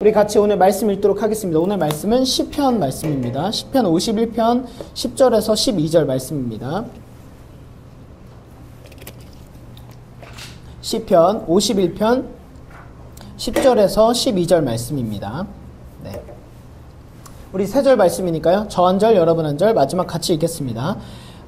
우리 같이 오늘 말씀 읽도록 하겠습니다. 오늘 말씀은 시편 말씀입니다. 시편 51편 10절에서 12절 말씀입니다. 시편 51편 10절에서 12절 말씀입니다. 네. 우리 세 절 말씀이니까요. 저 한 절, 여러분 한 절, 마지막 같이 읽겠습니다.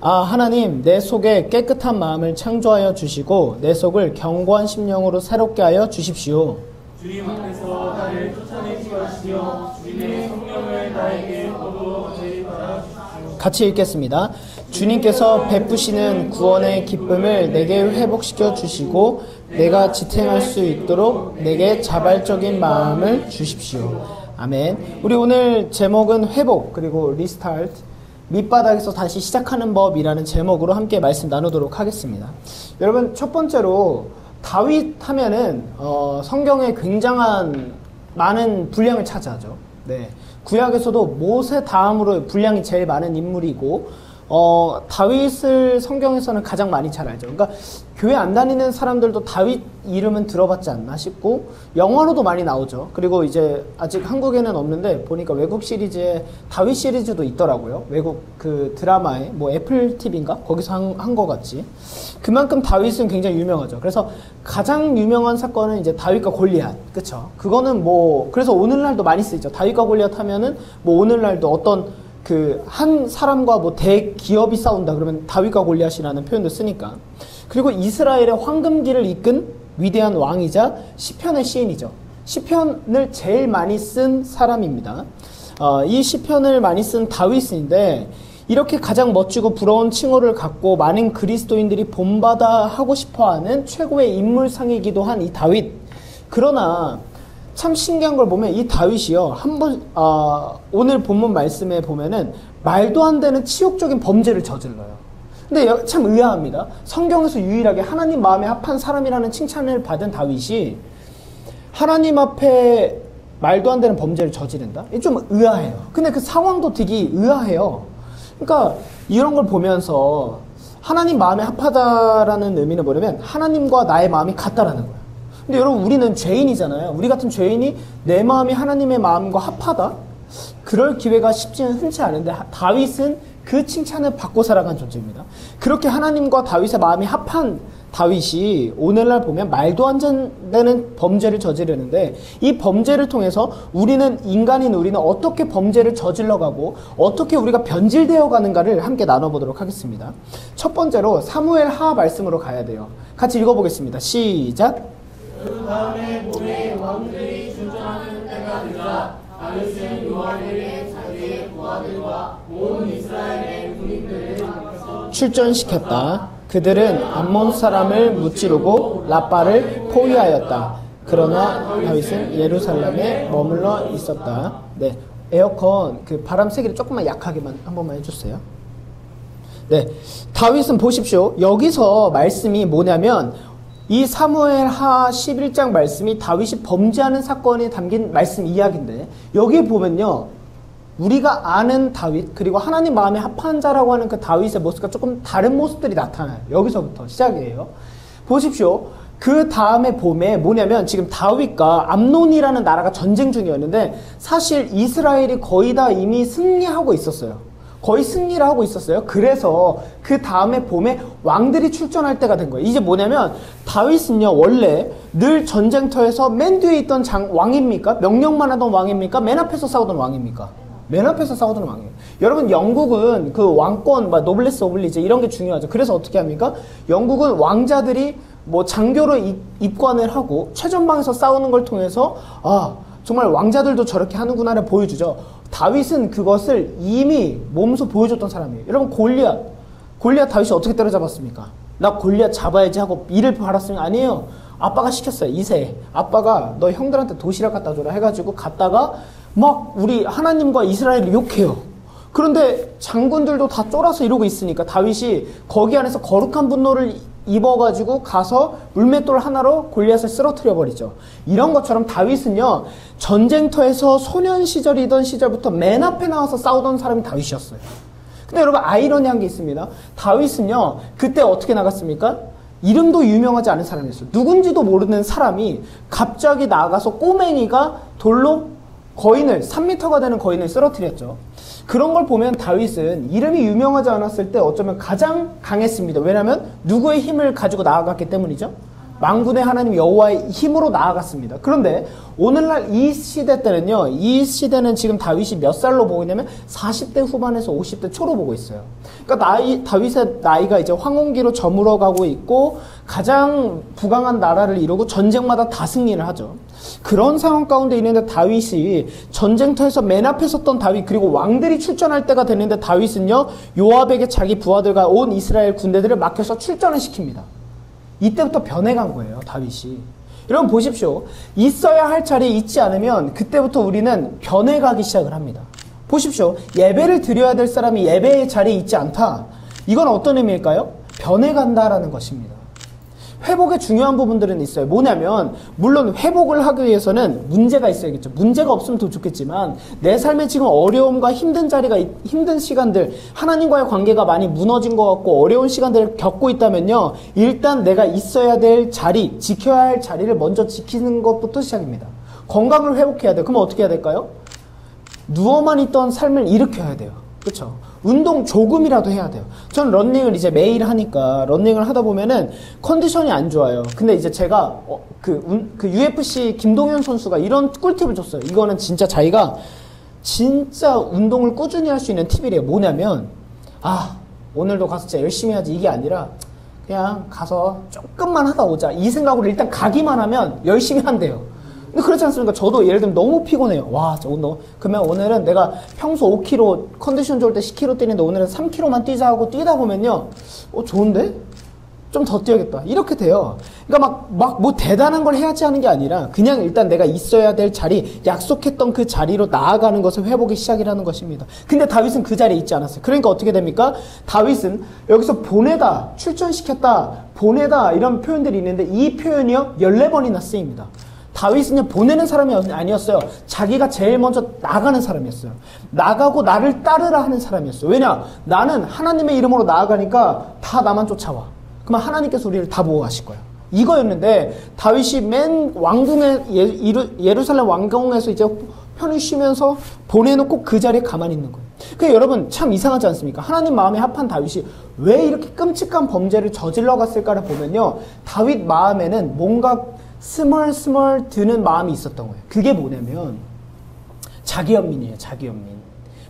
하나님, 내 속에 깨끗한 마음을 창조하여 주시고 내 속을 견고한 심령으로 새롭게 하여 주십시오. 주님 앞에서 나를 쫓아내지 마시며 주님의 성령을 나에게 거두어 내리받아 주십시오. 같이 읽겠습니다. 주님께서 베푸시는 구원의 기쁨을 내게 회복시켜 주시고 내가 지탱할 수 있도록 내게 자발적인 마음을 주십시오. 아멘. 우리 오늘 제목은 회복 그리고 리스타트, 밑바닥에서 다시 시작하는 법이라는 제목으로 함께 말씀 나누도록 하겠습니다. 여러분, 첫 번째로 다윗 하면은 성경에 굉장한 많은 분량을 차지하죠. 네. 구약에서도 모세 다음으로 분량이 제일 많은 인물이고 다윗을 성경에서는 가장 많이 잘 알죠. 그러니까 교회 안 다니는 사람들도 다윗 이름은 들어봤지 않나 싶고 영화로도 많이 나오죠. 그리고 이제 아직 한국에는 없는데 보니까 외국 시리즈에 다윗 시리즈도 있더라고요. 외국 그 드라마에 뭐 애플 TV인가 거기서 한 거 같지. 그만큼 다윗은 굉장히 유명하죠. 그래서 가장 유명한 사건은 이제 다윗과 골리앗, 그쵸? 그거는 뭐 그래서 오늘날도 많이 쓰이죠. 다윗과 골리앗 하면은 뭐 오늘날도 어떤 그 한 사람과 뭐 대기업이 싸운다 그러면 다윗과 골리앗이라는 표현도 쓰니까. 그리고 이스라엘의 황금기를 이끈 위대한 왕이자 시편의 시인이죠. 시편을 제일 많이 쓴 사람입니다. 이 시편을 많이 쓴 다윗인데 이렇게 가장 멋지고 부러운 칭호를 갖고 많은 그리스도인들이 본받아 하고 싶어하는 최고의 인물상이기도 한 이 다윗. 그러나 참 신기한 걸 보면 이 다윗이요, 오늘 본문 말씀에 보면은 말도 안 되는 치욕적인 범죄를 저질러요. 근데 참 의아합니다. 성경에서 유일하게 하나님 마음에 합한 사람이라는 칭찬을 받은 다윗이 하나님 앞에 말도 안 되는 범죄를 저지른다? 이게 좀 의아해요. 근데 그 상황도 되게 의아해요. 그러니까 이런 걸 보면서 하나님 마음에 합하다라는 의미는 뭐냐면 하나님과 나의 마음이 같다라는 거예요. 근데 여러분, 우리는 죄인이잖아요. 우리 같은 죄인이 내 마음이 하나님의 마음과 합하다? 그럴 기회가 쉽지는 흔치 않은데 다윗은 그 칭찬을 받고 살아간 존재입니다. 그렇게 하나님과 다윗의 마음이 합한 다윗이 오늘날 보면 말도 안 되는 범죄를 저지르는데 이 범죄를 통해서 인간인 우리는 어떻게 범죄를 저질러가고 어떻게 우리가 변질되어 가는가를 함께 나눠보도록 하겠습니다. 첫 번째로 사무엘하 말씀으로 가야 돼요. 같이 읽어보겠습니다. 시작. 그 다음에 몸에 왕들이 출전하는 때가 되자 다윗은 요압에게 자기의 부하들과 온 이스라엘의 군인들을 출전시켰다. 그들은 암몬 사람을 무찌르고 라빠를 포위하였다. 그러나 다윗은 예루살렘에 머물러 있었다. 네, 에어컨 그 바람 세기를 조금만 약하게만 한 번만 해주세요. 네, 다윗은 보십시오. 여기서 말씀이 뭐냐면 이 사무엘하 11장 말씀이 다윗이 범죄하는 사건에 담긴 말씀 이야기인데 여기 보면요, 우리가 아는 다윗 그리고 하나님 마음에 합한 자라고 하는 그 다윗의 모습과 조금 다른 모습들이 나타나요. 여기서부터 시작이에요. 보십시오. 그 다음에 봄에 뭐냐면 지금 다윗과 암논이라는 나라가 전쟁 중이었는데 사실 이스라엘이 거의 다 이미 승리하고 있었어요. 거의 승리를 하고 있었어요. 그래서 그 다음에 봄에 왕들이 출전할 때가 된 거예요. 이제 뭐냐면 다윗은요, 원래 늘 전쟁터에서 맨 뒤에 있던 왕입니까? 명령만 하던 왕입니까? 맨 앞에서 싸우던 왕입니까? 맨 앞에서 싸우던 왕이에요. 여러분, 영국은 그 왕권, 노블레스 오블리제 이런 게 중요하죠. 그래서 어떻게 합니까? 영국은 왕자들이 뭐 장교로 입관을 하고 최전방에서 싸우는 걸 통해서 정말 왕자들도 저렇게 하는구나를 보여주죠. 다윗은 그것을 이미 몸소 보여줬던 사람이에요. 여러분, 골리앗 다윗이 어떻게 때려잡았습니까? 나 골리앗 잡아야지 하고 이를 바랐으면 아니에요. 아빠가 시켰어요. 이세 아빠가 너 형들한테 도시락 갖다 줘라 해가지고 갔다가 막 우리 하나님과 이스라엘을 욕해요. 그런데 장군들도 다 쫄아서 이러고 있으니까 다윗이 거기 안에서 거룩한 분노를 입어가지고 가서 물맷돌 하나로 골리앗을 쓰러뜨려 버리죠. 이런 것처럼 다윗은요, 전쟁터에서 소년 시절이던 시절부터 맨 앞에 나와서 싸우던 사람이 다윗이었어요. 근데 여러분, 아이러니한 게 있습니다. 다윗은요, 그때 어떻게 나갔습니까? 이름도 유명하지 않은 사람이었어요. 누군지도 모르는 사람이 갑자기 나가서 꼬맹이가 돌로 3m가 되는 거인을 쓰러뜨렸죠. 그런 걸 보면 다윗은 이름이 유명하지 않았을 때 어쩌면 가장 강했습니다. 왜냐하면 누구의 힘을 가지고 나아갔기 때문이죠. 만군의 하나님 여호와의 힘으로 나아갔습니다. 그런데 오늘날 이 시대 때는요, 이 시대는 지금 다윗이 몇 살로 보고 있냐면 40대 후반에서 50대 초로 보고 있어요. 그러니까 다윗의 나이가 이제 황혼기로 저물어 가고 있고 가장 부강한 나라를 이루고 전쟁마다 다 승리를 하죠. 그런 상황 가운데 있는데 다윗이 전쟁터에서 맨 앞에 섰던 다윗, 그리고 왕들이 출전할 때가 됐는데 다윗은요, 요압에게 자기 부하들과 온 이스라엘 군대들을 맡겨서 출전을 시킵니다. 이때부터 변해간 거예요, 다윗이. 여러분 보십시오. 있어야 할 자리에 있지 않으면 그때부터 우리는 변해가기 시작을 합니다. 보십시오. 예배를 드려야 될 사람이 예배의 자리에 있지 않다. 이건 어떤 의미일까요? 변해간다라는 것입니다. 회복의 중요한 부분들은 있어요. 뭐냐면 물론 회복을 하기 위해서는 문제가 있어야겠죠. 문제가 없으면 더 좋겠지만 내 삶에 지금 어려움과 힘든 시간들, 하나님과의 관계가 많이 무너진 것 같고 어려운 시간들을 겪고 있다면요, 일단 내가 있어야 될 자리, 지켜야 할 자리를 먼저 지키는 것부터 시작입니다. 건강을 회복해야 돼요. 그럼 어떻게 해야 될까요? 누워만 있던 삶을 일으켜야 돼요. 그렇죠? 운동 조금이라도 해야 돼요. 전 러닝을 이제 매일 하니까 러닝을 하다 보면은 컨디션이 안 좋아요. 근데 이제 제가 그 UFC 김동현 선수가 이런 꿀팁을 줬어요. 이거는 진짜 자기가 진짜 운동을 꾸준히 할 수 있는 팁이래요. 뭐냐면 오늘도 가서 진짜 열심히 하지, 이게 아니라 그냥 가서 조금만 하다 오자, 이 생각으로 일단 가기만 하면 열심히 한대요. 근데 그렇지 않습니까? 저도 예를 들면 너무 피곤해요. 그러면 오늘은 내가 평소 5km, 컨디션 좋을 때 10km 뛰는데 오늘은 3km만 뛰자 하고 뛰다 보면요, 좋은데? 좀 더 뛰어야겠다. 이렇게 돼요. 그러니까 뭐 대단한 걸 해야지 하는 게 아니라 그냥 일단 내가 있어야 될 자리, 약속했던 그 자리로 나아가는 것을 회복의 시작이라는 것입니다. 근데 다윗은 그 자리에 있지 않았어요. 그러니까 어떻게 됩니까? 다윗은 여기서 보내다, 출전시켰다, 보내다 이런 표현들이 있는데 이 표현이요 14번이나 쓰입니다. 다윗은요, 보내는 사람이 아니었어요. 자기가 제일 먼저 나가는 사람이었어요. 나가고 나를 따르라 하는 사람이었어요. 왜냐? 나는 하나님의 이름으로 나아가니까 다 나만 쫓아와. 그러면 하나님께서 우리를 다 보호하실 거예요. 이거였는데 다윗이 맨 왕궁에 예루살렘 왕궁에서 이제 편히 쉬면서 보내놓고 그 자리에 가만히 있는 거예요. 그러니까 여러분 참 이상하지 않습니까? 하나님 마음에 합한 다윗이 왜 이렇게 끔찍한 범죄를 저질러 갔을까를 보면요, 다윗 마음에는 뭔가 스멀스멀 드는 마음이 있었던 거예요. 그게 뭐냐면 자기연민이에요. 자기연민.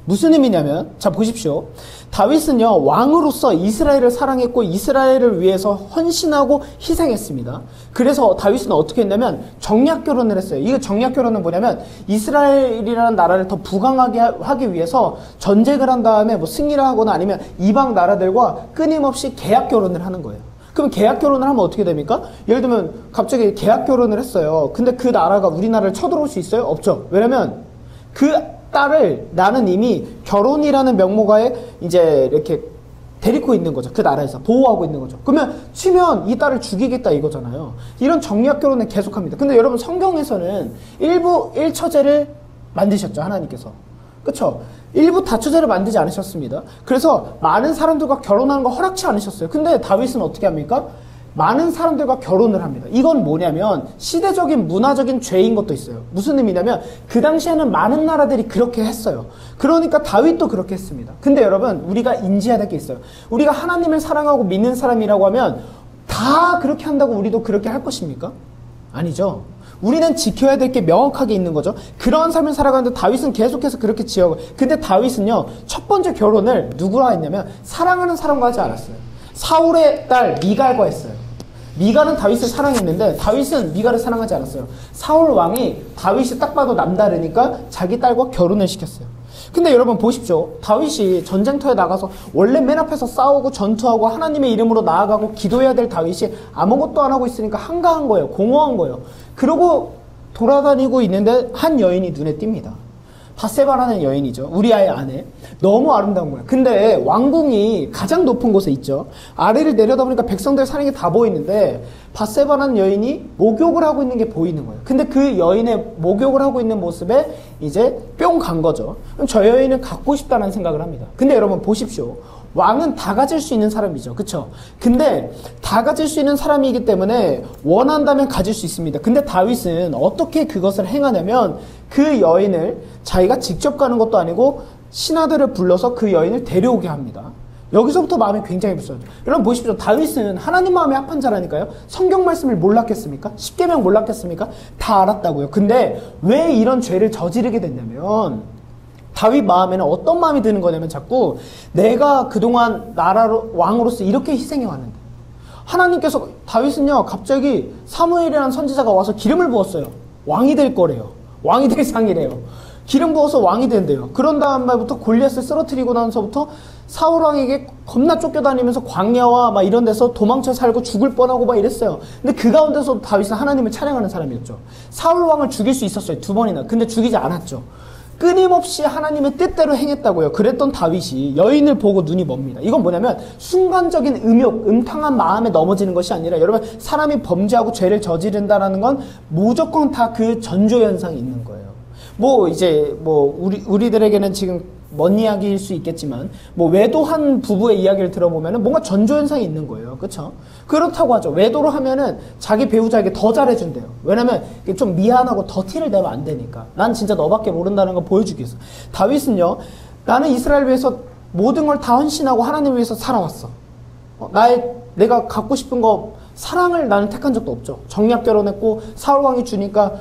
무슨 의미냐면, 자 보십시오. 다윗은요, 왕으로서 이스라엘을 사랑했고 이스라엘을 위해서 헌신하고 희생했습니다. 그래서 다윗은 어떻게 했냐면 정략 결혼을 했어요. 이거 정략 결혼은 뭐냐면 이스라엘이라는 나라를 더 부강하게 하기 위해서 전쟁을 한 다음에 뭐 승리를 하거나 아니면 이방 나라들과 끊임없이 계약 결혼을 하는 거예요. 그럼 계약 결혼을 하면 어떻게 됩니까? 예를 들면 갑자기 계약 결혼을 했어요. 근데 그 나라가 우리나라를 쳐들어올 수 있어요? 없죠. 왜냐면 그 딸을 나는 이미 결혼이라는 명목하에 이제 이렇게 데리고 있는 거죠. 그 나라에서 보호하고 있는 거죠. 그러면 치면 이 딸을 죽이겠다 이거잖아요. 이런 정략 결혼을 계속합니다. 근데 여러분 성경에서는 일부 일처제를 만드셨죠. 하나님께서. 그렇죠? 일부 다처제를 만들지 않으셨습니다. 그래서 많은 사람들과 결혼하는 거 허락치 않으셨어요. 근데 다윗은 어떻게 합니까? 많은 사람들과 결혼을 합니다. 이건 뭐냐면 시대적인 문화적인 죄인 것도 있어요. 무슨 의미냐면 그 당시에는 많은 나라들이 그렇게 했어요. 그러니까 다윗도 그렇게 했습니다. 근데 여러분 우리가 인지해야 될 게 있어요. 우리가 하나님을 사랑하고 믿는 사람이라고 하면 다 그렇게 한다고 우리도 그렇게 할 것입니까? 아니죠. 우리는 지켜야 될 게 명확하게 있는 거죠. 그런 삶을 살아가는데 다윗은 계속해서 그렇게 지어가고, 근데 다윗은요 첫 번째 결혼을 누구랑 했냐면 사랑하는 사람과 하지 않았어요. 사울의 딸 미갈과 했어요. 미갈은 다윗을 사랑했는데 다윗은 미갈을 사랑하지 않았어요. 사울 왕이 다윗이 딱 봐도 남다르니까 자기 딸과 결혼을 시켰어요. 근데 여러분 보십시오. 다윗이 전쟁터에 나가서 원래 맨 앞에서 싸우고 전투하고 하나님의 이름으로 나아가고 기도해야 될 다윗이 아무것도 안 하고 있으니까 한가한 거예요. 공허한 거예요. 그러고 돌아다니고 있는데 한 여인이 눈에 띕니다. 바세바라는 여인이죠. 우리아의 아내. 너무 아름다운 거예요. 근데 왕궁이 가장 높은 곳에 있죠. 아래를 내려다보니까 백성들 사는 게 다 보이는데 바세바라는 여인이 목욕을 하고 있는 게 보이는 거예요. 근데 그 여인의 목욕을 하고 있는 모습에 이제 뿅 간 거죠. 그럼 저 여인을 갖고 싶다는 생각을 합니다. 근데 여러분 보십시오. 왕은 다 가질 수 있는 사람이죠. 그쵸? 근데 다 가질 수 있는 사람이기 때문에 원한다면 가질 수 있습니다. 근데 다윗은 어떻게 그것을 행하냐면 그 여인을 자기가 직접 가는 것도 아니고 신하들을 불러서 그 여인을 데려오게 합니다. 여기서부터 마음이 굉장히 불쌍하죠. 여러분 보십시오. 다윗은 하나님 마음에 합한 자라니까요. 성경 말씀을 몰랐겠습니까? 십계명 몰랐겠습니까? 다 알았다고요. 근데 왜 이런 죄를 저지르게 됐냐면 다윗 마음에는 어떤 마음이 드는 거냐면 자꾸 내가 그동안 나라로 왕으로서 이렇게 희생해 왔는데 하나님께서 다윗은요 갑자기 사무엘이라는 선지자가 와서 기름을 부었어요. 왕이 될 거래요. 왕이 될 상이래요. 기름 부어서 왕이 된대요. 그런 다음부터 골리앗을 쓰러뜨리고 나서부터 사울 왕에게 겁나 쫓겨다니면서 광야와 막 이런 데서 도망쳐 살고 죽을 뻔하고 막 이랬어요. 근데 그 가운데서 다윗은 하나님을 찬양하는 사람이었죠. 사울 왕을 죽일 수 있었어요. 2번이나. 근데 죽이지 않았죠. 끊임없이 하나님의 뜻대로 행했다고요. 그랬던 다윗이 여인을 보고 눈이 멉니다. 이건 뭐냐면 순간적인 음탕한 마음에 넘어지는 것이 아니라 여러분 사람이 범죄하고 죄를 저지른다는 건 무조건 다 그 전조현상이 있는 거예요. 우리들에게는 지금 먼 이야기일 수 있겠지만 외도한 부부의 이야기를 들어보면은 뭔가 전조현상이 있는 거예요. 그렇죠? 그렇다고 하죠. 외도를 하면은 자기 배우자에게 더 잘해준대요. 왜냐면 좀 미안하고 더 티를 내면 안 되니까. 난 진짜 너밖에 모른다는 걸 보여주기 위해서. 다윗은요, 나는 이스라엘 위해서 모든 걸 다 헌신하고 하나님을 위해서 살아왔어. 내가 갖고 싶은 거 사랑을 나는 택한 적도 없죠. 정략 결혼했고 사울 왕이 주니까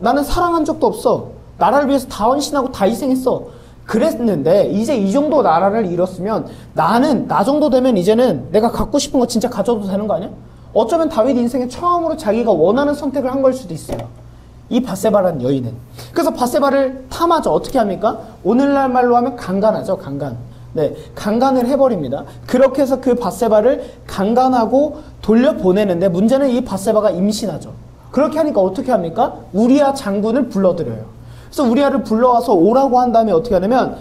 나는 사랑한 적도 없어. 나라를 위해서 다 헌신하고 다 희생했어. 그랬는데 이제 이 정도 나라를 잃었으면 나는 나 정도 되면 이제는 내가 갖고 싶은 거 진짜 가져도 되는 거 아니야? 어쩌면 다윗 인생에 처음으로 자기가 원하는 선택을 한 걸 수도 있어요. 이 밧세바라는 여인은. 그래서 밧세바를 탐하죠. 어떻게 합니까? 오늘날 말로 하면 강간하죠. 강간. 네, 강간을 해버립니다. 그렇게 해서 그 밧세바를 강간하고 돌려보내는데 문제는 이 밧세바가 임신하죠. 그렇게 하니까 어떻게 합니까? 우리아 장군을 불러들여요. 그래서 우리아를 불러와서 오라고 한 다음에 어떻게 하냐면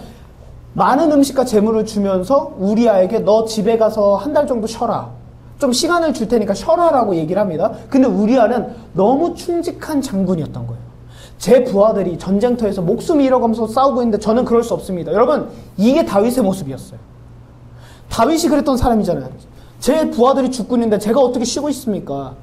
많은 음식과 재물을 주면서 우리아에게 너 집에 가서 한 달 정도 쉬어라. 좀 시간을 줄 테니까 쉬어라라고 얘기를 합니다. 근데 우리아는 너무 충직한 장군이었던 거예요. 제 부하들이 전쟁터에서 목숨 잃어가면서 싸우고 있는데 저는 그럴 수 없습니다. 여러분 이게 다윗의 모습이었어요. 다윗이 그랬던 사람이잖아요. 제 부하들이 죽고 있는데 제가 어떻게 쉬고 있습니까?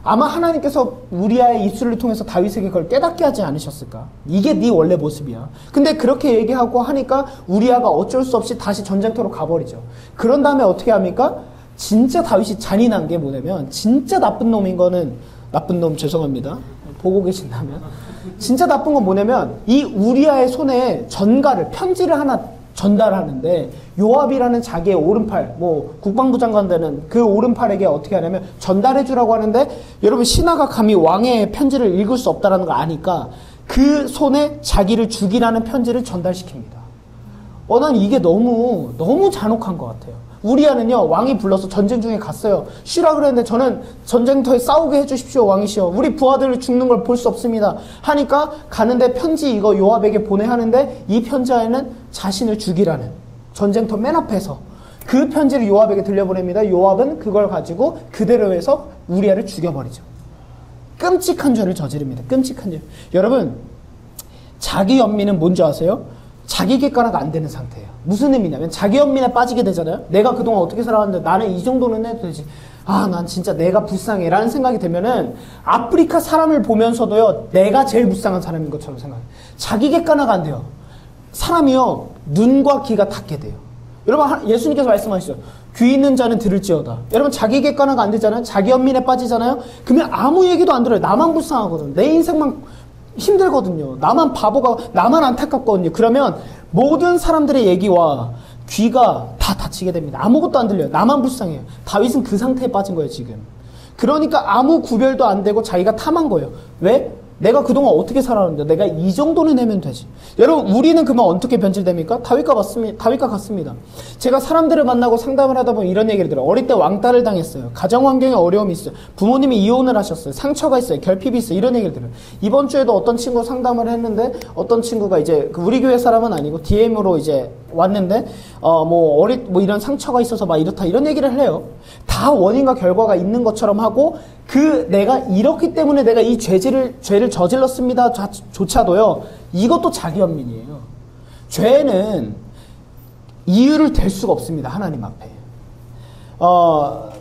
아마 하나님께서 우리아의 입술을 통해서 다윗에게 그걸 깨닫게 하지 않으셨을까? 이게 네 원래 모습이야. 근데 그렇게 얘기하고 하니까 우리아가 어쩔 수 없이 다시 전쟁터로 가버리죠. 그런 다음에 어떻게 합니까? 진짜 다윗이 잔인한 게 뭐냐면 진짜 나쁜 놈인 거는 나쁜 놈 죄송합니다. 보고 계신다면 진짜 나쁜 건 뭐냐면 이 우리아의 손에 전가를 편지를 하나 전달하는데 요압이라는 자기의 오른팔 국방부 장관 되는 그 오른팔에게 어떻게 하냐면 전달해 주라고 하는데 여러분 신하가 감히 왕의 편지를 읽을 수 없다는 거 아니까 그 손에 자기를 죽이라는 편지를 전달시킵니다. 난 이게 너무 잔혹한 것 같아요. 우리아는요 왕이 불러서 전쟁 중에 갔어요. 쉬라 그랬는데 저는 전쟁터에 싸우게 해주십시오 왕이시여. 우리 부하들이 죽는 걸 볼 수 없습니다. 하니까 가는데 편지 이거 요압에게 보내 하는데 이 편지 안에는 자신을 죽이라는 전쟁터 맨 앞에서 그 편지를 요압에게 들려보냅니다. 요압은 그걸 가지고 그대로 해서 우리아를 죽여버리죠. 끔찍한 죄를 저지릅니다. 끔찍한 죄. 여러분 자기 연민은 뭔지 아세요? 자기 객관화가 안 되는 상태예요. 무슨 의미냐면 자기 연민에 빠지게 되잖아요. 내가 그동안 어떻게 살아왔는데 나는 이 정도는 해도 되지. 난 진짜 내가 불쌍해 라는 생각이 들면은 아프리카 사람을 보면서도요 내가 제일 불쌍한 사람인 것처럼 생각해요. 자기 객관화가 안 돼요. 사람이요 눈과 귀가 닿게 돼요. 여러분 예수님께서 말씀하시죠. 귀 있는 자는 들을지어다. 여러분 자기 객관화가 안 되잖아요. 자기 연민에 빠지잖아요. 그러면 아무 얘기도 안 들어요. 나만 불쌍하거든. 내 인생만 힘들거든요. 나만 바보가 나만 안타깝거든요. 그러면 모든 사람들의 얘기와 귀가 다 닫히게 됩니다. 아무것도 안 들려요. 나만 불쌍해요. 다윗은 그 상태에 빠진 거예요 지금. 그러니까 아무 구별도 안 되고 자기가 탐한 거예요. 왜? 내가 그동안 어떻게 살았는데 내가 이 정도는 내면 되지. 여러분 우리는 그만 어떻게 변질됩니까? 다윗과 같습니다. 제가 사람들을 만나고 상담을 하다 보면 이런 얘기를 들어요. 어릴 때 왕따를 당했어요. 가정 환경에 어려움이 있어요. 부모님이 이혼을 하셨어요. 상처가 있어요. 결핍이 있어요. 이런 얘기를 들어요. 이번 주에도 어떤 친구 상담을 했는데 어떤 친구가 이제 우리 교회 사람은 아니고 DM으로 이제 왔는데 이런 상처가 있어서 막 이렇다 이런 얘기를 해요. 다 원인과 결과가 있는 것처럼 하고 내가 이렇기 때문에 내가 이 죄를 저질렀습니다 조차도요 이것도 자기 연민이에요. 죄는 이유를 댈 수가 없습니다. 하나님 앞에.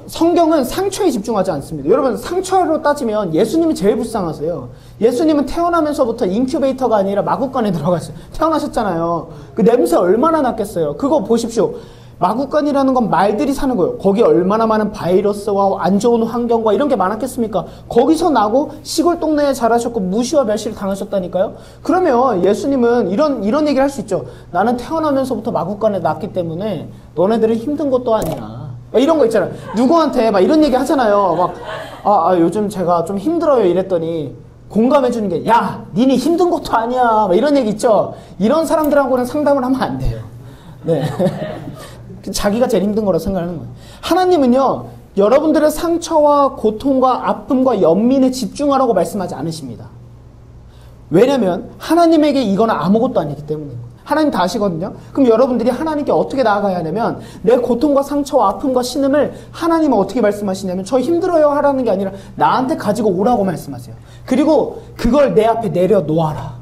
성경은 상처에 집중하지 않습니다. 여러분, 상처로 따지면 예수님이 제일 불쌍하세요. 예수님은 태어나면서부터 인큐베이터가 아니라 마구간에 들어갔어요. 태어나셨잖아요. 그 냄새 얼마나 났겠어요. 그거 보십시오. 마구간이라는 건 말들이 사는 거예요. 거기 얼마나 많은 바이러스와 안 좋은 환경과 이런 게 많았겠습니까? 거기서 나고 시골 동네에 자라셨고 무시와 멸시를 당하셨다니까요. 그러면 예수님은 이런 얘기를 할 수 있죠. 나는 태어나면서부터 마구간에 났기 때문에 너네들은 힘든 것도 아니야. 이런 거 있잖아요. 누구한테 막 이런 얘기 하잖아요. 막 요즘 제가 좀 힘들어요 이랬더니 공감해 주는 게, 야, 니네 힘든 것도 아니야. 막 이런 얘기 있죠. 이런 사람들하고는 상담을 하면 안 돼요. 네. 자기가 제일 힘든 거라고 생각하는 거예요. 하나님은요, 여러분들의 상처와 고통과 아픔과 연민에 집중하라고 말씀하지 않으십니다. 왜냐면 하나님에게 이거는 아무것도 아니기 때문이에요. 하나님 다 아시거든요. 그럼 여러분들이 하나님께 어떻게 나아가야 하냐면, 내 고통과 상처와 아픔과 신음을 하나님은 어떻게 말씀하시냐면, 저 힘들어요 하라는 게 아니라 나한테 가지고 오라고 말씀하세요. 그리고 그걸 내 앞에 내려놓아라.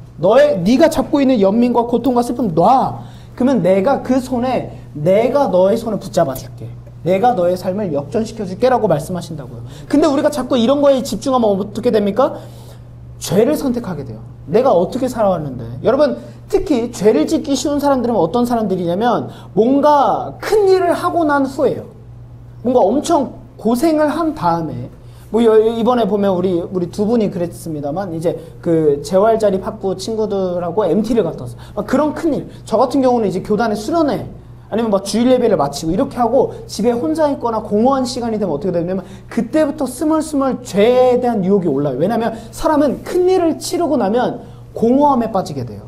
네가 잡고 있는 연민과 고통과 슬픔 놔. 그러면 내가 그 손에, 내가 너의 손을 붙잡아 줄게. 내가 너의 삶을 역전시켜 줄게 라고 말씀하신다고요. 근데 우리가 자꾸 이런 거에 집중하면 어떻게 됩니까? 죄를 선택하게 돼요. 내가 어떻게 살아왔는데. 여러분, 특히 죄를 짓기 쉬운 사람들은 어떤 사람들이냐면, 뭔가 큰 일을 하고 난 후에요. 뭔가 엄청 고생을 한 다음에, 뭐 이번에 보면 우리 두 분이 그랬습니다만, 이제 그 재활자립 학부 친구들하고 MT를 갔다 왔어요. 그런 큰일. 저 같은 경우는 이제 교단에 수련회, 아니면 막 주일 예배를 마치고 이렇게 하고 집에 혼자 있거나 공허한 시간이 되면 어떻게 되냐면, 그때부터 스멀스멀 죄에 대한 유혹이 올라요. 왜냐하면 사람은 큰 일을 치르고 나면 공허함에 빠지게 돼요.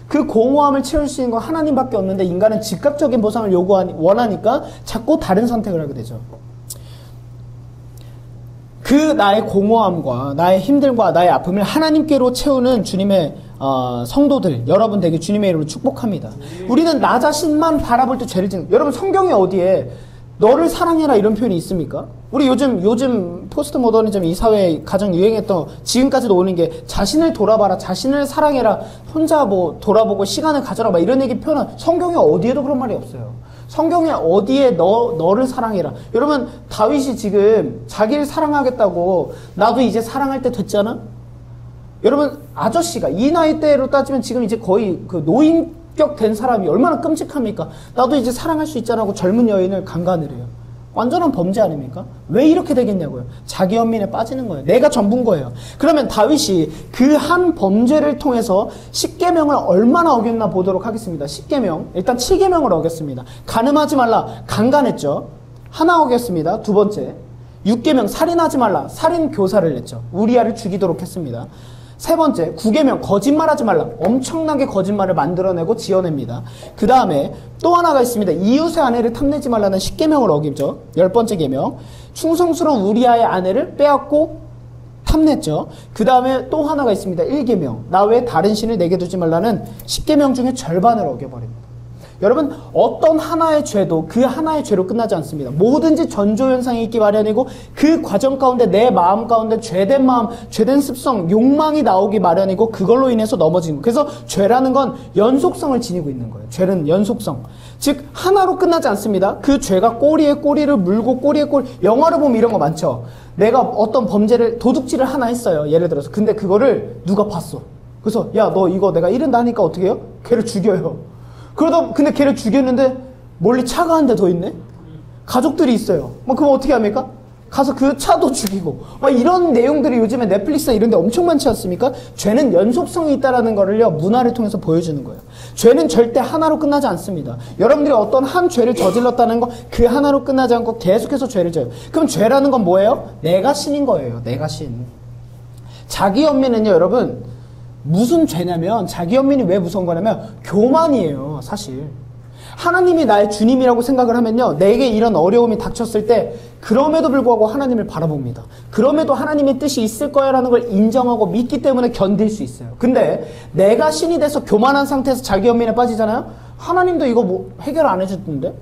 그 공허함을 채울 수 있는 건 하나님밖에 없는데, 인간은 즉각적인 보상을 원하니까 자꾸 다른 선택을 하게 되죠. 그 나의 공허함과 나의 힘들과 나의 아픔을 하나님께로 채우는 주님의 성도들, 여러분 되게 주님의 이름으로 축복합니다. 우리는 나 자신만 바라볼 때 죄를 짓는, 여러분 성경에 어디에 너를 사랑해라 이런 표현이 있습니까? 우리 요즘 포스트 모더니즘 이 사회에 가장 유행했던, 지금까지도 오는 게, 자신을 돌아봐라, 자신을 사랑해라, 혼자 뭐 돌아보고 시간을 가져라, 막 이런 얘기 표현은 성경에 어디에도 그런 말이 없어요. 성경에 어디에 너를 사랑해라. 여러분, 다윗이 지금 자기를 사랑하겠다고, 나도 이제 사랑할 때 됐잖아? 여러분, 아저씨가 이 나이대로 따지면 지금 이제 거의 그 노인격 된 사람이 얼마나 끔찍합니까? 나도 이제 사랑할 수 있잖아 하고 젊은 여인을 강간을 해요. 완전한 범죄 아닙니까? 왜 이렇게 되겠냐고요. 자기 연민에 빠지는 거예요. 내가 전부인 거예요. 그러면 다윗이 그 한 범죄를 통해서 10계명을 얼마나 어겼나 보도록 하겠습니다. 10계명, 일단 7계명을 어겼습니다. 간음하지 말라, 강간했죠. 하나 어겼습니다. 두 번째, 6계명, 살인하지 말라, 살인 교사를 냈죠. 우리아를 죽이도록 했습니다. 세 번째, 9계명, 거짓말하지 말라, 엄청나게 거짓말을 만들어내고 지어냅니다. 그 다음에 또 하나가 있습니다. 이웃의 아내를 탐내지 말라는 10계명을 어기죠. 10번째 계명, 충성스러운 우리아의 아내를 빼앗고 탐냈죠. 그 다음에 또 하나가 있습니다. 1계명, 나 외에 다른 신을 내게 두지 말라는 10계명 중에 절반을 어겨버립니다. 여러분, 어떤 하나의 죄도 그 하나의 죄로 끝나지 않습니다. 뭐든지 전조현상이 있기 마련이고, 그 과정 가운데 내 마음 가운데 죄된 마음, 죄된 습성, 욕망이 나오기 마련이고, 그걸로 인해서 넘어지는 거예요. 그래서 죄라는 건 연속성을 지니고 있는 거예요. 죄는 연속성. 즉 하나로 끝나지 않습니다. 그 죄가 꼬리에 꼬리를 물고 꼬리에 꼬리, 영화를 보면 이런 거 많죠. 내가 어떤 범죄를, 도둑질을 하나 했어요. 예를 들어서. 근데 그거를 누가 봤어. 그래서 야, 너 이거 내가 이른다 하니까 어떻게 해요? 걔를 죽여요. 근데 걔를 죽였는데 멀리 차가 한 대 더 있네? 가족들이 있어요. 그럼 어떻게 합니까? 가서 그 차도 죽이고. 이런 내용들이 요즘에 넷플릭스나 이런 데 엄청 많지 않습니까? 죄는 연속성이 있다는 거를요, 문화를 통해서 보여주는 거예요. 죄는 절대 하나로 끝나지 않습니다. 여러분들이 어떤 한 죄를 저질렀다는 거, 그 하나로 끝나지 않고 계속해서 죄를 져요. 그럼 죄라는 건 뭐예요? 내가 신인 거예요. 내가 신. 자기 연민은요, 여러분, 무슨 죄냐면, 자기 연민이 왜 무서운 거냐면 교만이에요. 사실 하나님이 나의 주님이라고 생각을 하면요, 내게 이런 어려움이 닥쳤을 때 그럼에도 불구하고 하나님을 바라봅니다. 그럼에도 하나님의 뜻이 있을 거야라는 걸 인정하고 믿기 때문에 견딜 수 있어요. 근데 내가 신이 돼서 교만한 상태에서 자기 연민에 빠지잖아요. 하나님도 이거 뭐 해결 안 해줬는데?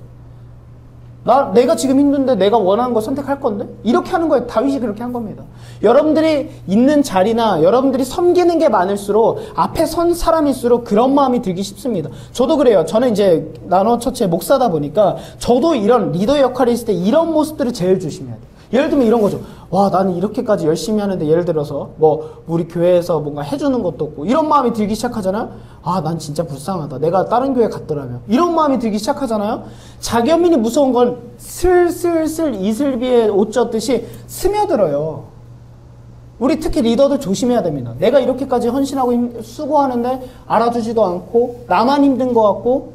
내가 지금 힘든데 내가 원하는 거 선택할 건데? 이렇게 하는 거예요. 다윗이 그렇게 한 겁니다. 여러분들이 있는 자리나 여러분들이 섬기는 게 많을수록 앞에 선 사람일수록 그런 마음이 들기 쉽습니다. 저도 그래요. 저는 이제 나노처치의 목사다 보니까 저도 이런 리더 역할이 있을 때 이런 모습들을 제일 조심해야 돼요. 예를 들면 이런 거죠. 와, 나는 이렇게까지 열심히 하는데 예를 들어서 우리 교회에서 뭔가 해주는 것도 없고 이런 마음이 들기 시작하잖아요. 아, 난 진짜 불쌍하다. 내가 다른 교회 갔더라면. 이런 마음이 들기 시작하잖아요. 자기연민이 무서운 건 슬슬슬 이슬비에 옷 젖듯이 스며들어요. 우리 특히 리더들 조심해야 됩니다. 내가 이렇게까지 헌신하고 수고하는데 알아주지도 않고 나만 힘든 것 같고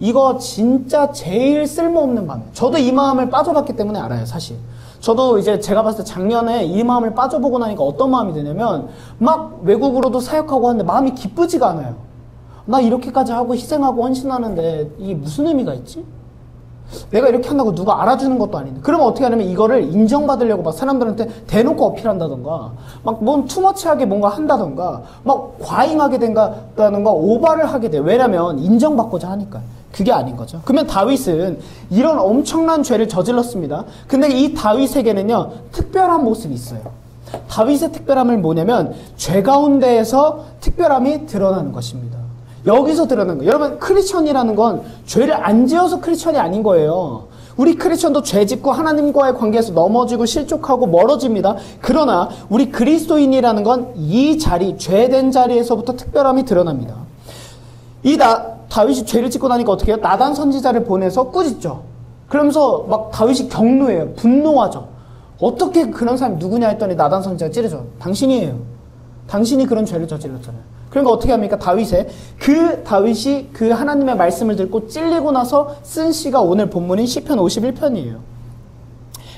이거 진짜 제일 쓸모없는 마음이에요. 저도 이 마음을 빠져봤기 때문에 알아요, 사실. 저도 이제 제가 봤을 때 작년에 이 마음을 빠져보고 나니까 어떤 마음이 드냐면 막 외국으로도 사역하고 하는데 마음이 기쁘지가 않아요. 나 이렇게까지 하고 희생하고 헌신하는데 이게 무슨 의미가 있지? 내가 이렇게 한다고 누가 알아주는 것도 아닌데. 그러면 어떻게 하냐면 이거를 인정받으려고 막 사람들한테 대놓고 어필한다던가 막 뭔 투머치하게 뭔가 한다던가 막 과잉하게 된다던가 오바를 하게 돼요. 왜냐면 인정받고자 하니까. 그게 아닌 거죠. 그러면 다윗은 이런 엄청난 죄를 저질렀습니다. 근데 이 다윗에게는요, 특별한 모습이 있어요. 다윗의 특별함은 뭐냐면 죄 가운데에서 특별함이 드러나는 것입니다. 여기서 드러나는 거예요. 여러분, 크리스천이라는 건 죄를 안 지어서 크리스천이 아닌 거예요. 우리 크리스천도 죄 짓고 하나님과의 관계에서 넘어지고 실족하고 멀어집니다. 그러나 우리 그리스도인이라는 건 이 자리, 죄된 자리에서부터 특별함이 드러납니다. 다윗이 죄를 짓고 나니까 어떻게 해요? 나단 선지자를 보내서 꾸짖죠. 그러면서 막 다윗이 격노해요. 분노하죠. 어떻게 그런 사람이 누구냐 했더니 나단 선지자가 찌르죠. 당신이에요. 당신이 그런 죄를 저질렀잖아요. 그러니까 어떻게 합니까? 다윗이 그 하나님의 말씀을 듣고 찔리고 나서 쓴 시가 오늘 본문인 시편 51편이에요.